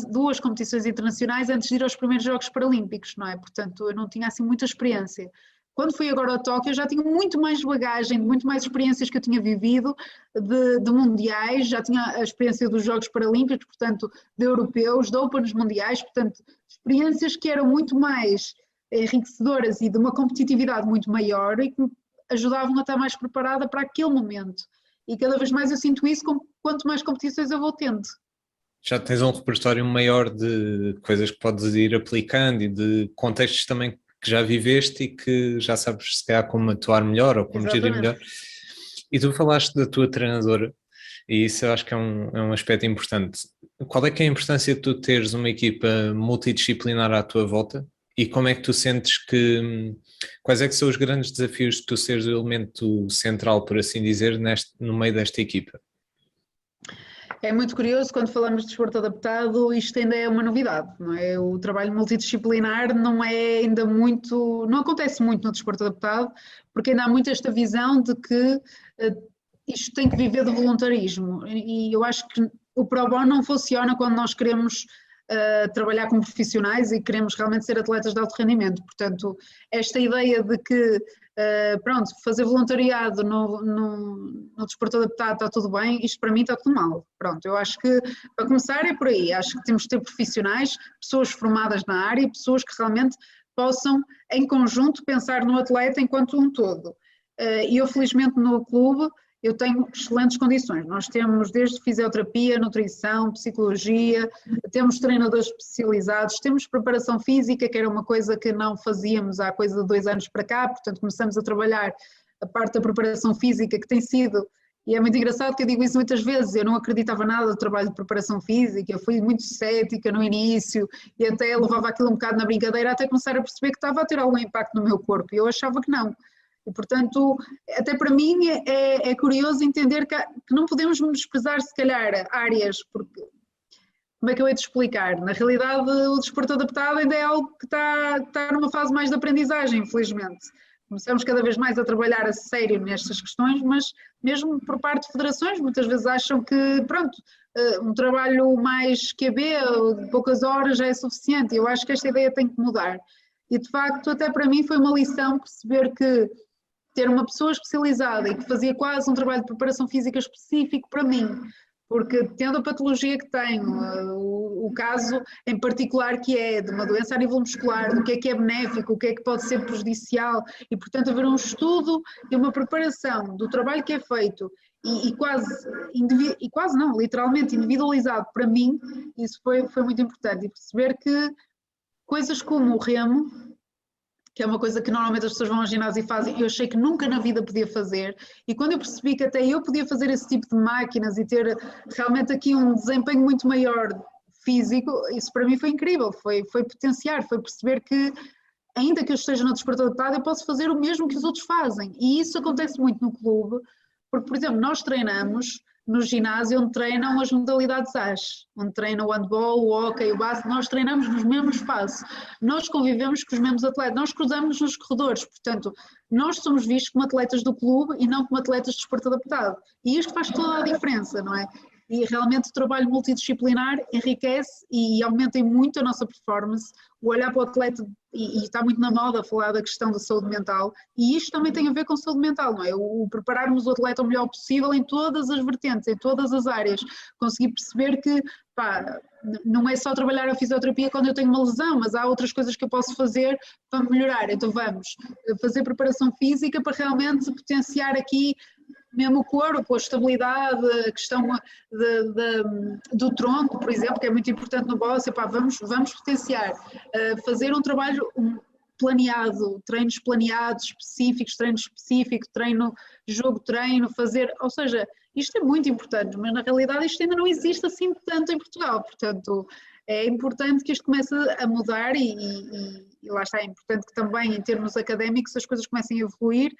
[SPEAKER 2] duas competições internacionais antes de ir aos primeiros Jogos Paralímpicos, não é? Portanto, eu não tinha assim muita experiência. Quando fui agora ao Tóquio, eu já tinha muito mais bagagem, muito mais experiências que eu tinha vivido de mundiais, já tinha a experiência dos Jogos Paralímpicos, portanto, de europeus, de Opens mundiais, portanto, experiências que eram muito mais enriquecedoras e de uma competitividade muito maior e que me ajudavam a estar mais preparada para aquele momento. E cada vez mais eu sinto isso quanto mais competições eu vou tendo.
[SPEAKER 1] Já tens um repertório maior de coisas que podes ir aplicando e de contextos também que já viveste e que já sabes se calhar como atuar melhor ou como gerir melhor. E tu falaste da tua treinadora e isso eu acho que é um aspecto importante. Qual é que é a importância de tu teres uma equipa multidisciplinar à tua volta e como é que tu sentes quais é que são os grandes desafios de tu seres o elemento central, por assim dizer, no meio desta equipa?
[SPEAKER 2] É muito curioso, quando falamos de desporto adaptado, isto ainda é uma novidade, não é? O trabalho multidisciplinar não é ainda muito, não acontece muito no desporto adaptado, porque ainda há muito esta visão de que isto tem que viver de voluntarismo, e eu acho que o pro bono não funciona quando nós queremos trabalhar como profissionais e queremos realmente ser atletas de alto rendimento. Portanto, esta ideia de que fazer voluntariado no desporto adaptado está tudo bem, isto para mim está tudo mal. Pronto, eu acho que para começar é por aí, acho que temos de ter profissionais, pessoas formadas na área, pessoas que realmente possam em conjunto pensar no atleta enquanto um todo. E eu felizmente no clube eu tenho excelentes condições. Nós temos desde fisioterapia, nutrição, psicologia, temos treinadores especializados, temos preparação física, que era uma coisa que não fazíamos há coisa de 2 anos para cá, portanto começamos a trabalhar a parte da preparação física que tem sido, e é muito engraçado que eu digo isso muitas vezes, eu não acreditava nada do trabalho de preparação física, eu fui muito cética no início e até levava aquilo um bocado na brincadeira até começar a perceber que estava a ter algum impacto no meu corpo e eu achava que não. E, portanto, até para mim é curioso entender que não podemos desprezar, se calhar, áreas, porque, como é que eu hei de explicar? Na realidade, o desporto adaptado ainda é algo que está numa fase mais de aprendizagem, infelizmente. Começamos cada vez mais a trabalhar a sério nestas questões, mas mesmo por parte de federações, muitas vezes acham que, pronto, um trabalho mais QB, de poucas horas, já é suficiente. Eu acho que esta ideia tem que mudar. E, de facto, até para mim foi uma lição perceber que ter uma pessoa especializada e que fazia quase um trabalho de preparação física específico para mim, porque tendo a patologia que tenho, o caso em particular que é de uma doença a nível muscular, do que é benéfico, o que é que pode ser prejudicial, e portanto haver um estudo e uma preparação do trabalho que é feito e quase não, literalmente individualizado para mim, isso foi muito importante, e perceber que coisas como o remo, que é uma coisa que normalmente as pessoas vão ao ginásio e fazem, eu achei que nunca na vida podia fazer, e quando eu percebi que até eu podia fazer esse tipo de máquinas e ter realmente aqui um desempenho muito maior físico, isso para mim foi incrível, foi potenciar, foi perceber que ainda que eu esteja no desporto adaptado, eu posso fazer o mesmo que os outros fazem, e isso acontece muito no clube, porque, por exemplo, nós treinamos no ginásio onde treinam as modalidades AS, onde treinam o handball, o hóquei, o basquete, nós treinamos nos mesmos espaços, nós convivemos com os mesmos atletas, nós cruzamos nos corredores, portanto, nós somos vistos como atletas do clube e não como atletas de desporto adaptado, e isto faz toda a diferença, não é? e realmente o trabalho multidisciplinar enriquece e aumenta muito a nossa performance, o olhar para o atleta, e está muito na moda falar da questão da saúde mental, e isto também tem a ver com saúde mental, não é? O prepararmos o atleta o melhor possível em todas as vertentes, em todas as áreas, conseguir perceber que, pá, não é só trabalhar a fisioterapia quando eu tenho uma lesão, mas há outras coisas que eu posso fazer para melhorar, então vamos fazer preparação física para realmente potenciar aqui mesmo o corpo, a estabilidade, a questão do tronco, por exemplo, que é muito importante no boxe, vamos potenciar, fazer um trabalho planeado, treinos planeados, específicos, treino específico, treino, jogo, treino, fazer, ou seja, isto é muito importante, mas na realidade isto ainda não existe assim tanto em Portugal, portanto é importante que isto comece a mudar e lá está, é importante que também em termos académicos as coisas comecem a evoluir,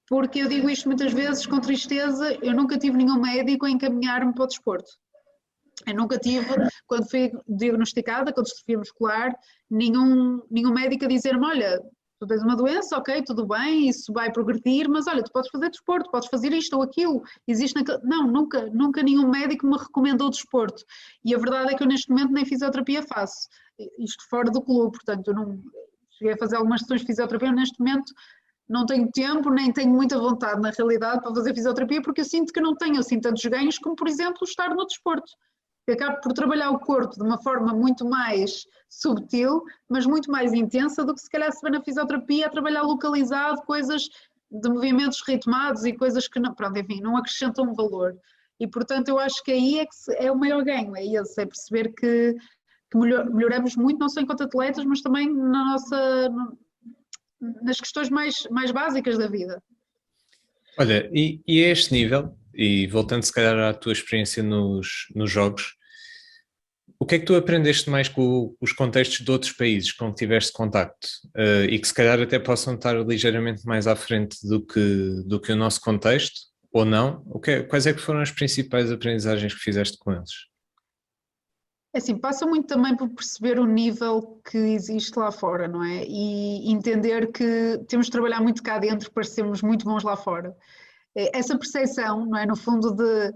[SPEAKER 2] porque eu digo isto muitas vezes com tristeza, eu nunca tive nenhum médico a encaminhar-me para o desporto. Eu nunca tive, quando fui diagnosticada com distrofia muscular, nenhum médico a dizer-me, olha, tu tens uma doença, ok, tudo bem, isso vai progredir, mas olha, tu podes fazer desporto, podes fazer isto ou aquilo, existe não, nunca nenhum médico me recomendou desporto, e a verdade é que eu neste momento nem fisioterapia faço, isto fora do clube, portanto eu não cheguei a fazer algumas sessões de fisioterapia, neste momento não tenho tempo, nem tenho muita vontade na realidade para fazer fisioterapia, porque eu sinto que não tenho assim tantos ganhos como, por exemplo, estar no desporto. Eu acabo por trabalhar o corpo de uma forma muito mais subtil, mas muito mais intensa do que se calhar se vê na fisioterapia a trabalhar localizado, coisas de movimentos ritmados e coisas que não, pronto, enfim, não acrescentam valor. E portanto eu acho que aí é que é o maior ganho, é esse, é perceber que melhoramos muito, não só enquanto atletas, mas também nas questões mais básicas da vida.
[SPEAKER 1] Olha, e a este nível, e voltando se calhar à tua experiência nos jogos, o que é que tu aprendeste mais com os contextos de outros países com que tiveste contacto e que se calhar até possam estar ligeiramente mais à frente do que o nosso contexto, ou não? Quais é que foram as principais aprendizagens que fizeste com eles?
[SPEAKER 2] É assim, passa muito também por perceber o nível que existe lá fora, não é? E entender que temos de trabalhar muito cá dentro para sermos muito bons lá fora. Essa percepção, não é? No fundo de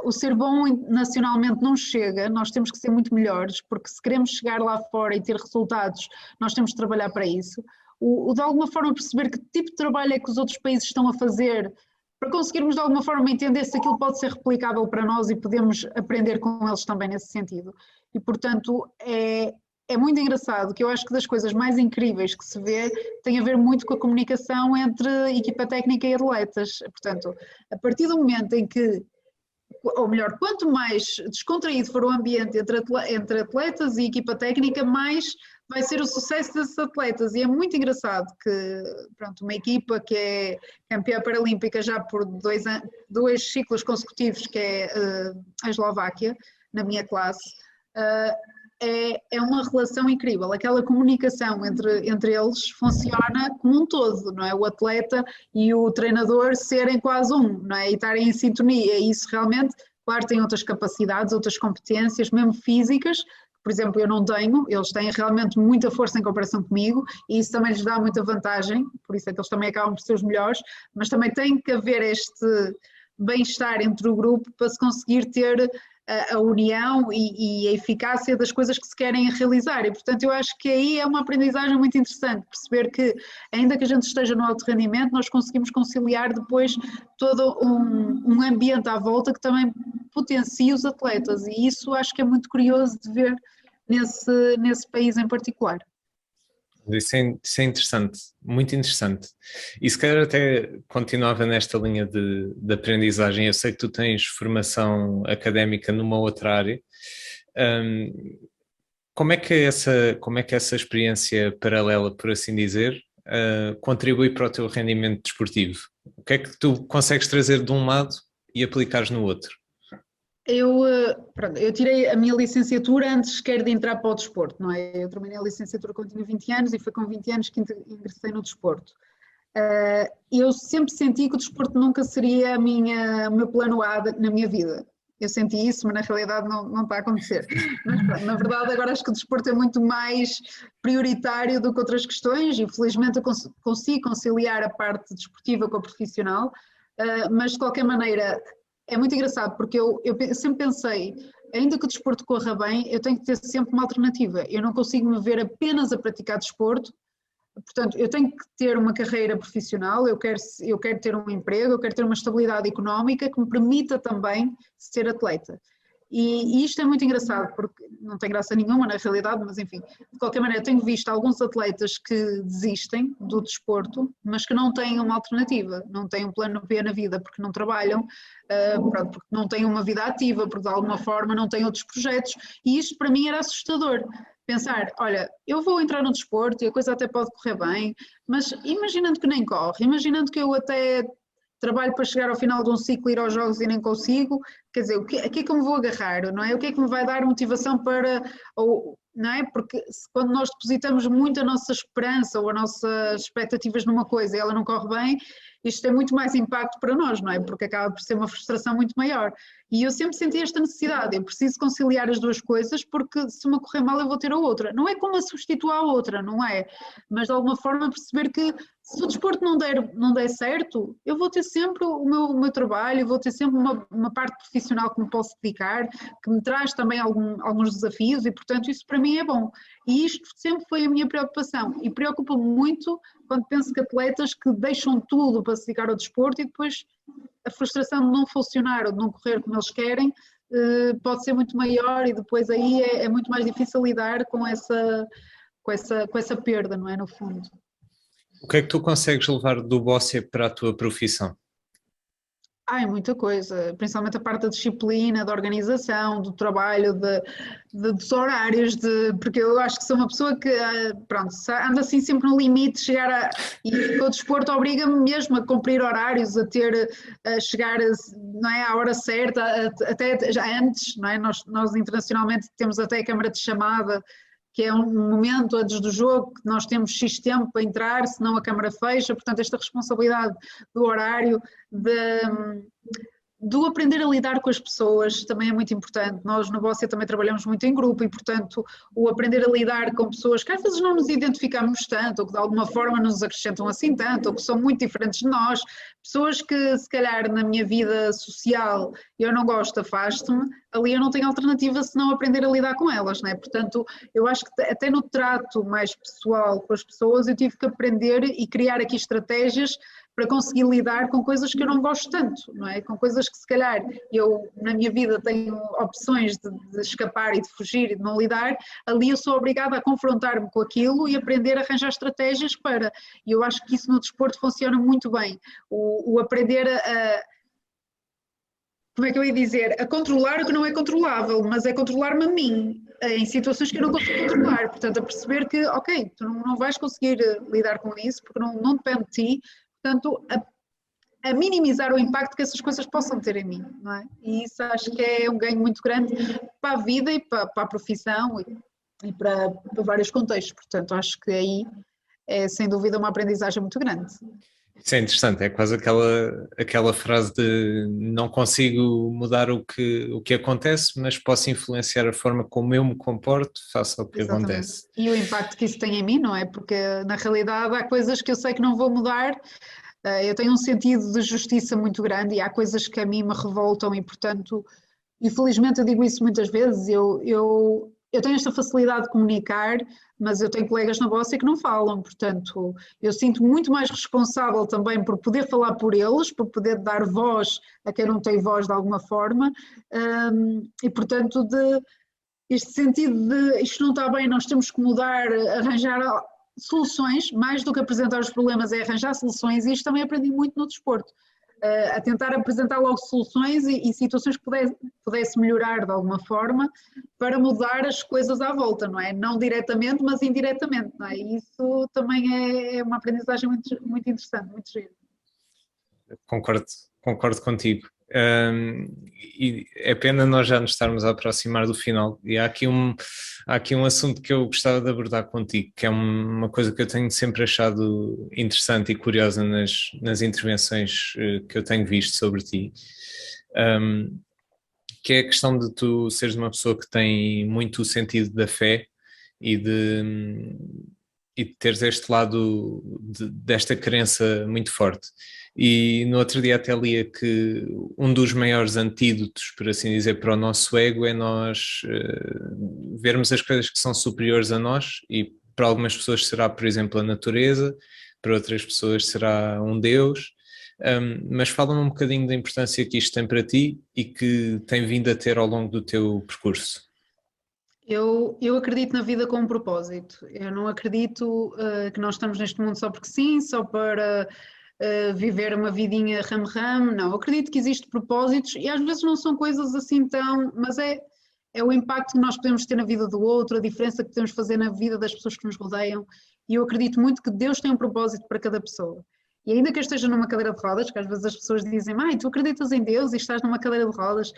[SPEAKER 2] o ser bom nacionalmente não chega, nós temos que ser muito melhores, porque se queremos chegar lá fora e ter resultados, nós temos de trabalhar para isso. De alguma forma perceber que tipo de trabalho é que os outros países estão a fazer para conseguirmos de alguma forma entender se aquilo pode ser replicável para nós e podemos aprender com eles também nesse sentido. E portanto é muito engraçado, que eu acho que das coisas mais incríveis que se vê tem a ver muito com a comunicação entre equipa técnica e atletas. Portanto, a partir do momento em que, ou melhor, quanto mais descontraído for o ambiente entre atletas e equipa técnica, mais vai ser o sucesso desses atletas. E é muito engraçado que, pronto, uma equipa que é campeã paralímpica já por dois ciclos consecutivos, que é a Eslováquia, na minha classe, é uma relação incrível. Aquela comunicação entre eles funciona como um todo, não é? O atleta e o treinador serem quase um, não é? E estarem em sintonia. E isso realmente, claro, tem outras capacidades, outras competências, mesmo físicas, que, por exemplo, eu não tenho. Eles têm realmente muita força em comparação comigo e isso também lhes dá muita vantagem, por isso é que eles também acabam por ser os melhores, mas também tem que haver este bem-estar entre o grupo para se conseguir ter a união e a eficácia das coisas que se querem realizar. E, portanto, eu acho que aí é uma aprendizagem muito interessante, perceber que, ainda que a gente esteja no alto rendimento, nós conseguimos conciliar depois todo um ambiente à volta que também potencia os atletas. E isso acho que é muito curioso de ver nesse país em particular.
[SPEAKER 1] Isso é interessante, muito interessante. E se calhar até continuava nesta linha de aprendizagem. Eu sei que tu tens formação académica numa outra área. Como é que essa experiência paralela, por assim dizer, contribui para o teu rendimento desportivo? O que é que tu consegues trazer de um lado e aplicares no outro?
[SPEAKER 2] Eu tirei a minha licenciatura antes sequer de entrar para o desporto, não é? Eu terminei a licenciatura quando tinha 20 anos e foi com 20 anos que ingressei no desporto. Eu sempre senti que o desporto nunca seria o meu plano A na minha vida. Eu senti isso, mas na realidade não está a acontecer. Mas pronto, na verdade agora acho que o desporto é muito mais prioritário do que outras questões e felizmente eu consigo conciliar a parte desportiva com a profissional, mas de qualquer maneira é muito engraçado, porque eu sempre pensei, ainda que o desporto corra bem, eu tenho que ter sempre uma alternativa. Eu não consigo me ver apenas a praticar desporto, portanto, eu tenho que ter uma carreira profissional, eu quero ter um emprego, eu quero ter uma estabilidade económica que me permita também ser atleta. E isto é muito engraçado, porque não tem graça nenhuma na realidade, mas enfim, de qualquer maneira, tenho visto alguns atletas que desistem do desporto, mas que não têm uma alternativa, não têm um plano B na vida, porque não trabalham, pronto, porque não têm uma vida ativa, porque de alguma forma não têm outros projetos, e isto para mim era assustador. Pensar, olha, eu vou entrar no desporto e a coisa até pode correr bem, mas imaginando que nem corre, imaginando que eu até trabalho para chegar ao final de um ciclo, ir aos jogos e nem consigo, quer dizer, a que é que eu me vou agarrar, não é? O que é que me vai dar motivação para, ou, não é? Porque quando nós depositamos muito a nossa esperança ou as nossas expectativas numa coisa e ela não corre bem, isto tem muito mais impacto para nós, não é? Porque acaba por ser uma frustração muito maior. E eu sempre senti esta necessidade, eu preciso conciliar as duas coisas, porque se uma correr mal eu vou ter a outra. Não é como a substituir a outra, não é? Mas de alguma forma perceber que se o desporto não der certo, eu vou ter sempre o meu trabalho, vou ter sempre uma parte profissional que me posso dedicar, que me traz também alguns desafios e, portanto, isso para mim é bom. E isto sempre foi a minha preocupação e preocupa-me muito quando penso que atletas que deixam tudo para se dedicar ao desporto e depois a frustração de não funcionar ou de não correr como eles querem pode ser muito maior e depois aí é muito mais difícil lidar com essa perda, não é, no fundo.
[SPEAKER 1] O que é que tu consegues levar do Bóssia para a tua profissão?
[SPEAKER 2] É muita coisa, principalmente a parte da disciplina, da organização, do trabalho, dos horários, porque eu acho que sou uma pessoa que, pronto, anda assim sempre no limite, e o desporto obriga-me mesmo a cumprir horários, a chegar, não é, à hora certa, até já antes, não é? Nós internacionalmente temos até a câmara de chamada, que é um momento antes do jogo que nós temos X tempo para entrar, senão a câmara fecha, portanto esta responsabilidade do horário, do aprender a lidar com as pessoas também é muito importante. Nós no Bóssia também trabalhamos muito em grupo e, portanto, o aprender a lidar com pessoas que às vezes não nos identificamos tanto, ou que de alguma forma nos acrescentam assim tanto, ou que são muito diferentes de nós, pessoas que se calhar na minha vida social eu não gosto, afasto-me, ali eu não tenho alternativa senão aprender a lidar com elas, não é? Portanto, eu acho que até no trato mais pessoal com as pessoas eu tive que aprender e criar aqui estratégias para conseguir lidar com coisas que eu não gosto tanto, não é? Com coisas que se calhar eu na minha vida tenho opções de escapar e de fugir e de não lidar, ali eu sou obrigada a confrontar-me com aquilo e aprender a arranjar estratégias para, e eu acho que isso no desporto funciona muito bem, o aprender como é que eu ia dizer, a controlar o que não é controlável, mas é controlar-me a mim, em situações que eu não consigo controlar, portanto a perceber que, ok, tu não vais conseguir lidar com isso, porque não depende de ti, portanto, a minimizar o impacto que essas coisas possam ter em mim, não é? E isso acho que é um ganho muito grande para a vida e para a profissão e para vários contextos, portanto, acho que aí é sem dúvida uma aprendizagem muito grande.
[SPEAKER 1] Isso é interessante, é quase aquela frase de não consigo mudar o que acontece, mas posso influenciar a forma como eu me comporto face ao que
[SPEAKER 2] Exatamente.
[SPEAKER 1] acontece.
[SPEAKER 2] E o impacto que isso tem em mim, não é? Porque na realidade há coisas que eu sei que não vou mudar. Eu tenho um sentido de justiça muito grande e há coisas que a mim me revoltam e, portanto, infelizmente eu digo isso muitas vezes, eu tenho esta facilidade de comunicar, mas eu tenho colegas na Bóssia que não falam, portanto, eu sinto muito mais responsável também por poder falar por eles, por poder dar voz a quem não tem voz de alguma forma, e portanto, este sentido de isto não está bem, nós temos que mudar, arranjar soluções, mais do que apresentar os problemas, é arranjar soluções, e isto também aprendi muito no desporto. A tentar apresentar logo soluções e situações que pudesse melhorar de alguma forma para mudar as coisas à volta, não é? Não diretamente, mas indiretamente, não é? E isso também é uma aprendizagem muito, muito interessante, muito giro.
[SPEAKER 1] Concordo contigo. E é pena nós já nos estarmos a aproximar do final e há aqui um assunto que eu gostava de abordar contigo, que é uma coisa que eu tenho sempre achado interessante e curiosa nas intervenções que eu tenho visto sobre ti, que é a questão de tu seres uma pessoa que tem muito o sentido da fé e e teres este lado desta crença muito forte. E no outro dia até lia que um dos maiores antídotos, por assim dizer, para o nosso ego é nós vermos as coisas que são superiores a nós, e para algumas pessoas será, por exemplo, a natureza, para outras pessoas será um Deus. Mas fala-me um bocadinho da importância que isto tem para ti e que tem vindo a ter ao longo do teu percurso.
[SPEAKER 2] Eu acredito na vida com um propósito. Eu não acredito que nós estamos neste mundo só porque sim, só para viver uma vidinha ram-ram. Não, eu acredito que existem propósitos e às vezes não são coisas assim tão. Mas é o impacto que nós podemos ter na vida do outro, a diferença que podemos fazer na vida das pessoas que nos rodeiam. E eu acredito muito que Deus tem um propósito para cada pessoa. E ainda que eu esteja numa cadeira de rodas, que às vezes as pessoas dizem, mãe, tu acreditas em Deus e estás numa cadeira de rodas,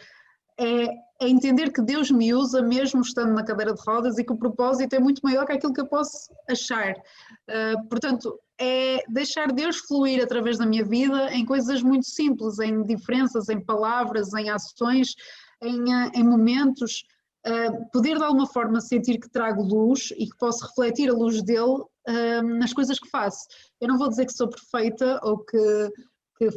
[SPEAKER 2] é entender que Deus me usa mesmo estando na cadeira de rodas e que o propósito é muito maior que aquilo que eu posso achar. Portanto, é deixar Deus fluir através da minha vida em coisas muito simples, em diferenças, em palavras, em ações, em momentos, poder de alguma forma sentir que trago luz e que posso refletir a luz dele nas coisas que faço. Eu não vou dizer que sou perfeita ou que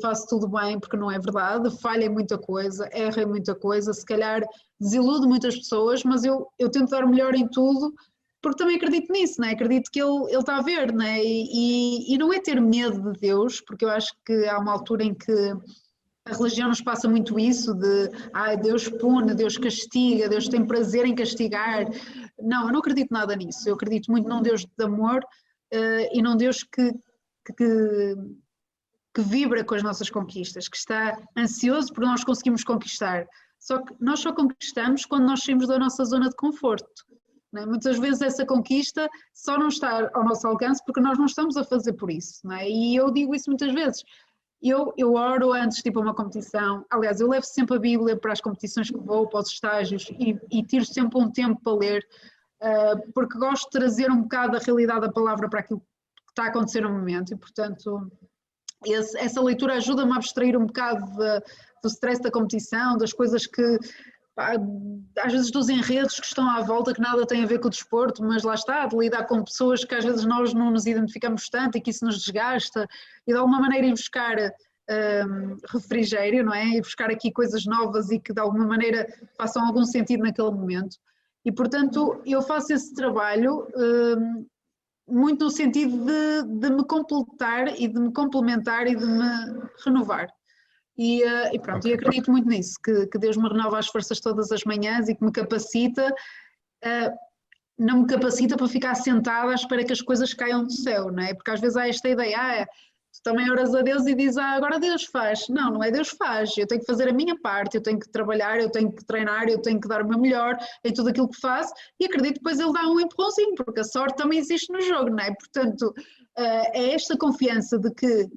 [SPEAKER 2] faço tudo bem, porque não é verdade, falho em muita coisa, erro em muita coisa, se calhar desiludo muitas pessoas, mas eu tento dar o melhor em tudo, porque também acredito nisso, né? Acredito que ele está a ver, né? E não é ter medo de Deus, porque eu acho que há uma altura em que a religião nos passa muito isso de Deus pune, Deus castiga, Deus tem prazer em castigar. Não, eu não acredito nada nisso. Eu acredito muito num Deus de amor e num Deus que vibra com as nossas conquistas, que está ansioso por nós conseguirmos conquistar. Só que nós só conquistamos quando nós saímos da nossa zona de conforto. Não é? Muitas vezes essa conquista só não está ao nosso alcance porque nós não estamos a fazer por isso. Não é? E eu digo isso muitas vezes. Eu oro antes de ir para uma competição. Aliás, eu levo sempre a Bíblia para as competições que vou, para os estágios, e tiro sempre um tempo para ler, porque gosto de trazer um bocado a realidade da palavra para aquilo que está a acontecer no momento. E, portanto, essa leitura ajuda-me a abstrair um bocado do stress da competição, das coisas que, às vezes dos enredos que estão à volta que nada tem a ver com o desporto, mas lá está, de lidar com pessoas que às vezes nós não nos identificamos tanto e que isso nos desgasta, e de alguma maneira ir buscar refrigério, não é? Ir buscar aqui coisas novas e que de alguma maneira façam algum sentido naquele momento. E portanto eu faço esse trabalho muito no sentido de me completar e de me complementar e de me renovar. E pronto, okay. E acredito muito nisso, que Deus me renova as forças todas as manhãs e que me capacita, não me capacita para ficar sentada à espera que as coisas caiam do céu, não é? Porque às vezes há esta ideia, tu também oras a Deus e dizes, agora Deus faz. Não, não é Deus faz, eu tenho que fazer a minha parte, eu tenho que trabalhar, eu tenho que treinar, eu tenho que dar o meu melhor em tudo aquilo que faço, e acredito que depois Ele dá um empurrãozinho, porque a sorte também existe no jogo, não é? Portanto, é esta confiança de que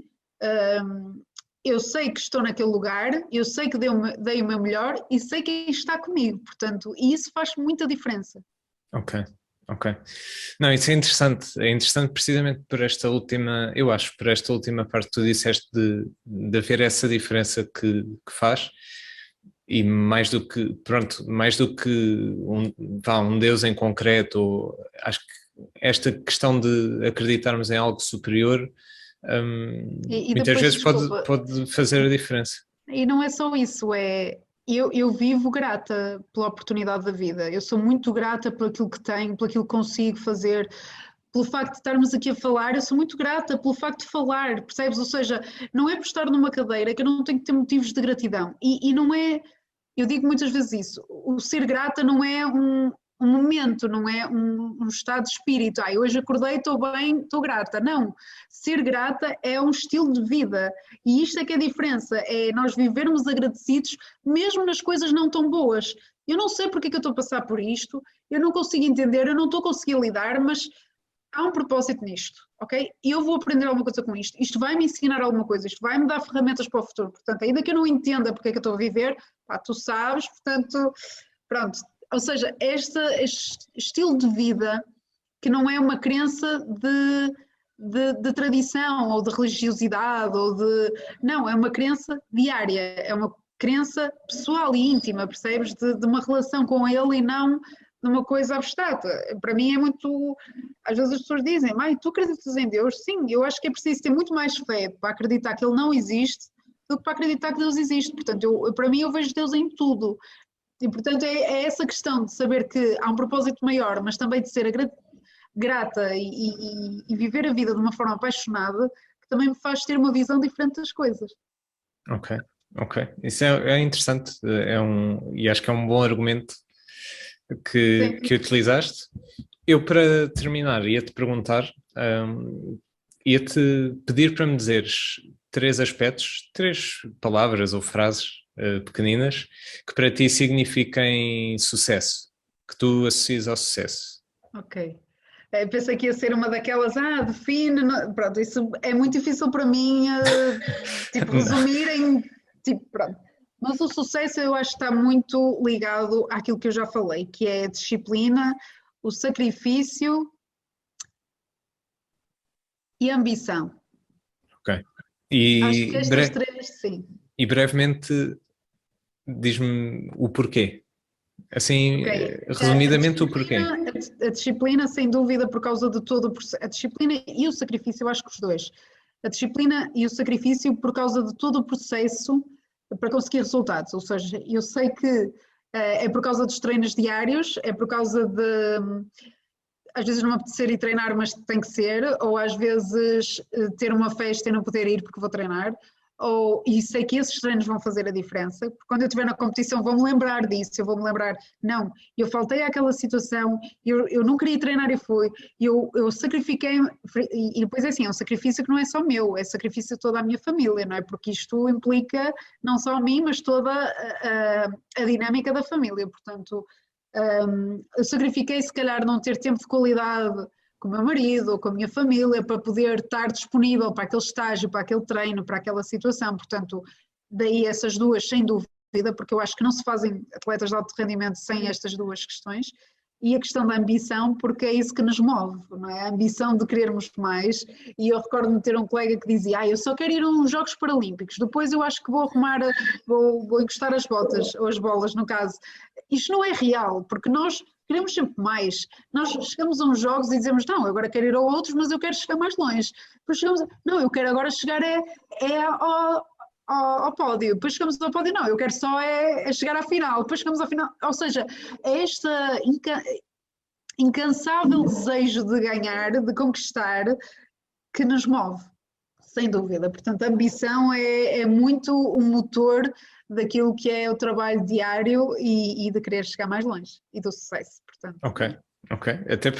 [SPEAKER 2] eu sei que estou naquele lugar, eu sei que dei o meu melhor e sei que está comigo, portanto, e isso faz muita diferença.
[SPEAKER 1] Ok. Não, isso é interessante precisamente por esta última, eu acho, por esta última parte que tu disseste de haver essa diferença que faz, e mais do que um Deus em concreto, ou, acho que esta questão de acreditarmos em algo superior,
[SPEAKER 2] e
[SPEAKER 1] muitas
[SPEAKER 2] depois,
[SPEAKER 1] vezes pode fazer a diferença.
[SPEAKER 2] E não é só isso, eu vivo grata pela oportunidade da vida, eu sou muito grata por aquilo que tenho, por aquilo que consigo fazer, pelo facto de estarmos aqui a falar, eu sou muito grata pelo facto de falar, percebes? Ou seja, não é por estar numa cadeira que eu não tenho que ter motivos de gratidão, e não é, eu digo muitas vezes isso, o ser grata não é um momento, não é um estado de espírito, hoje acordei, estou bem, estou grata. Não, ser grata é um estilo de vida, e isto é que é a diferença, é nós vivermos agradecidos mesmo nas coisas não tão boas. Eu não sei porque é que eu estou a passar por isto, eu não consigo entender, eu não estou a conseguir lidar, mas há um propósito nisto, ok? Eu vou aprender alguma coisa com isto vai me ensinar alguma coisa, isto vai me dar ferramentas para o futuro, portanto, ainda que eu não entenda porque é que eu estou a viver, tu sabes, portanto, pronto. Ou seja, este estilo de vida que não é uma crença de tradição ou de religiosidade não, é uma crença diária, é uma crença pessoal e íntima, percebes? De uma relação com ele e não de uma coisa abstrata. Para mim é muito, às vezes as pessoas dizem, mãe, tu acreditas em Deus? Sim, eu acho que é preciso ter muito mais fé para acreditar que Ele não existe do que para acreditar que Deus existe. Portanto, para mim eu vejo Deus em tudo. E portanto é essa questão de saber que há um propósito maior, mas também de ser grata e viver a vida de uma forma apaixonada, que também me faz ter uma visão diferente das coisas.
[SPEAKER 1] Ok, ok. Isso é interessante, e acho que é um bom argumento que
[SPEAKER 2] Sim.
[SPEAKER 1] utilizaste. Eu, para terminar, ia-te perguntar, ia-te pedir para me dizeres três aspectos, três palavras ou frases pequeninas que para ti signifiquem sucesso, que tu associes ao sucesso.
[SPEAKER 2] Ok. Pensei que ia ser uma daquelas, define, pronto, isso é muito difícil para mim, tipo, resumir em, tipo, pronto. Mas o sucesso eu acho que está muito ligado àquilo que eu já falei, que é a disciplina, o sacrifício e a ambição.
[SPEAKER 1] Ok.
[SPEAKER 2] Acho que
[SPEAKER 1] E,
[SPEAKER 2] estas três, sim.
[SPEAKER 1] e brevemente diz-me o porquê. Assim,
[SPEAKER 2] Ok.
[SPEAKER 1] resumidamente o porquê.
[SPEAKER 2] A disciplina, sem dúvida, por causa de todo o processo. A disciplina e o sacrifício, eu acho que os dois. A disciplina e o sacrifício por causa de todo o processo para conseguir resultados. Ou seja, eu sei que é por causa dos treinos diários, é por causa de às vezes não me apetecer ir treinar, mas tem que ser, ou às vezes ter uma festa e não poder ir porque vou treinar, e sei que esses treinos vão fazer a diferença, porque quando eu estiver na competição vou-me lembrar disso, eu vou-me lembrar, não, eu faltei àquela situação, eu não queria treinar e fui, eu sacrifiquei, e depois é assim, é um sacrifício que não é só meu, é sacrifício de toda a minha família, não é? Porque isto implica não só a mim, mas toda a dinâmica da família, portanto eu sacrifiquei se calhar não ter tempo de qualidade com o meu marido ou com a minha família para poder estar disponível para aquele estágio, para aquele treino, para aquela situação, portanto daí essas duas sem dúvida, porque eu acho que não se fazem atletas de alto rendimento sem estas duas questões, e a questão da ambição, porque é isso que nos move, não é? A ambição de querermos mais, e eu recordo-me de ter um colega que dizia, eu só quero ir a uns Jogos Paralímpicos, depois eu acho que vou arrumar, vou encostar as botas, ou as bolas no caso. Isto não é real, porque nós queremos sempre mais. Nós chegamos a uns jogos e dizemos, não, agora quero ir a outros, mas eu quero chegar mais longe. Depois chegamos, não, eu quero agora chegar ao pódio. Depois chegamos ao pódio, não, eu quero só chegar à final. Depois chegamos à final. Ou seja, é este incansável desejo de ganhar, de conquistar, que nos move, sem dúvida. Portanto, a ambição é muito o motor daquilo que é o trabalho diário e de querer chegar mais longe e do sucesso, portanto.
[SPEAKER 1] Ok, ok. Até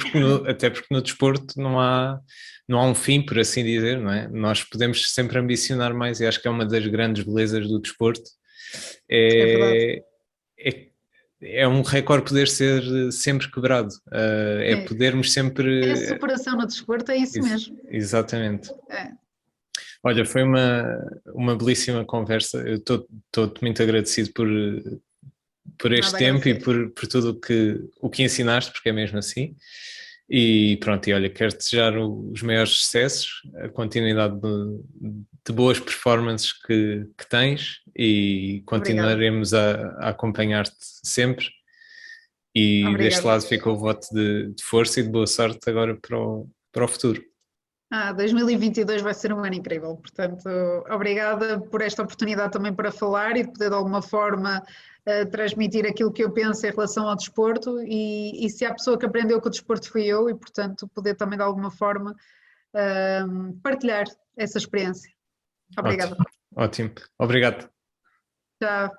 [SPEAKER 1] porque no desporto não há um fim, por assim dizer, não é? Nós podemos sempre ambicionar mais e acho que é uma das grandes belezas do desporto.
[SPEAKER 2] É verdade.
[SPEAKER 1] É, é, é um recorde poder ser sempre quebrado. É
[SPEAKER 2] É,
[SPEAKER 1] podermos
[SPEAKER 2] é a
[SPEAKER 1] sempre.
[SPEAKER 2] superação no desporto, é isso mesmo.
[SPEAKER 1] Exatamente.
[SPEAKER 2] É,
[SPEAKER 1] Olha, foi uma belíssima conversa. Eu estou muito agradecido por este
[SPEAKER 2] nada a
[SPEAKER 1] tempo e
[SPEAKER 2] agradecer.
[SPEAKER 1] por tudo o que ensinaste, porque é mesmo assim. E pronto, e olha, quero desejar os maiores sucessos, a continuidade de boas performances que tens e
[SPEAKER 2] Obrigada.
[SPEAKER 1] continuaremos a acompanhar-te sempre. E deste
[SPEAKER 2] Obrigada.
[SPEAKER 1] lado fica o voto de força e de boa sorte agora para o futuro.
[SPEAKER 2] 2022 vai ser um ano incrível, portanto, obrigada por esta oportunidade também para falar e de poder de alguma forma transmitir aquilo que eu penso em relação ao desporto e se há pessoa que aprendeu com o desporto fui eu e portanto poder também de alguma forma partilhar essa experiência.
[SPEAKER 1] Ótimo,
[SPEAKER 2] Obrigada.
[SPEAKER 1] ótimo. Obrigado.
[SPEAKER 2] Tchau.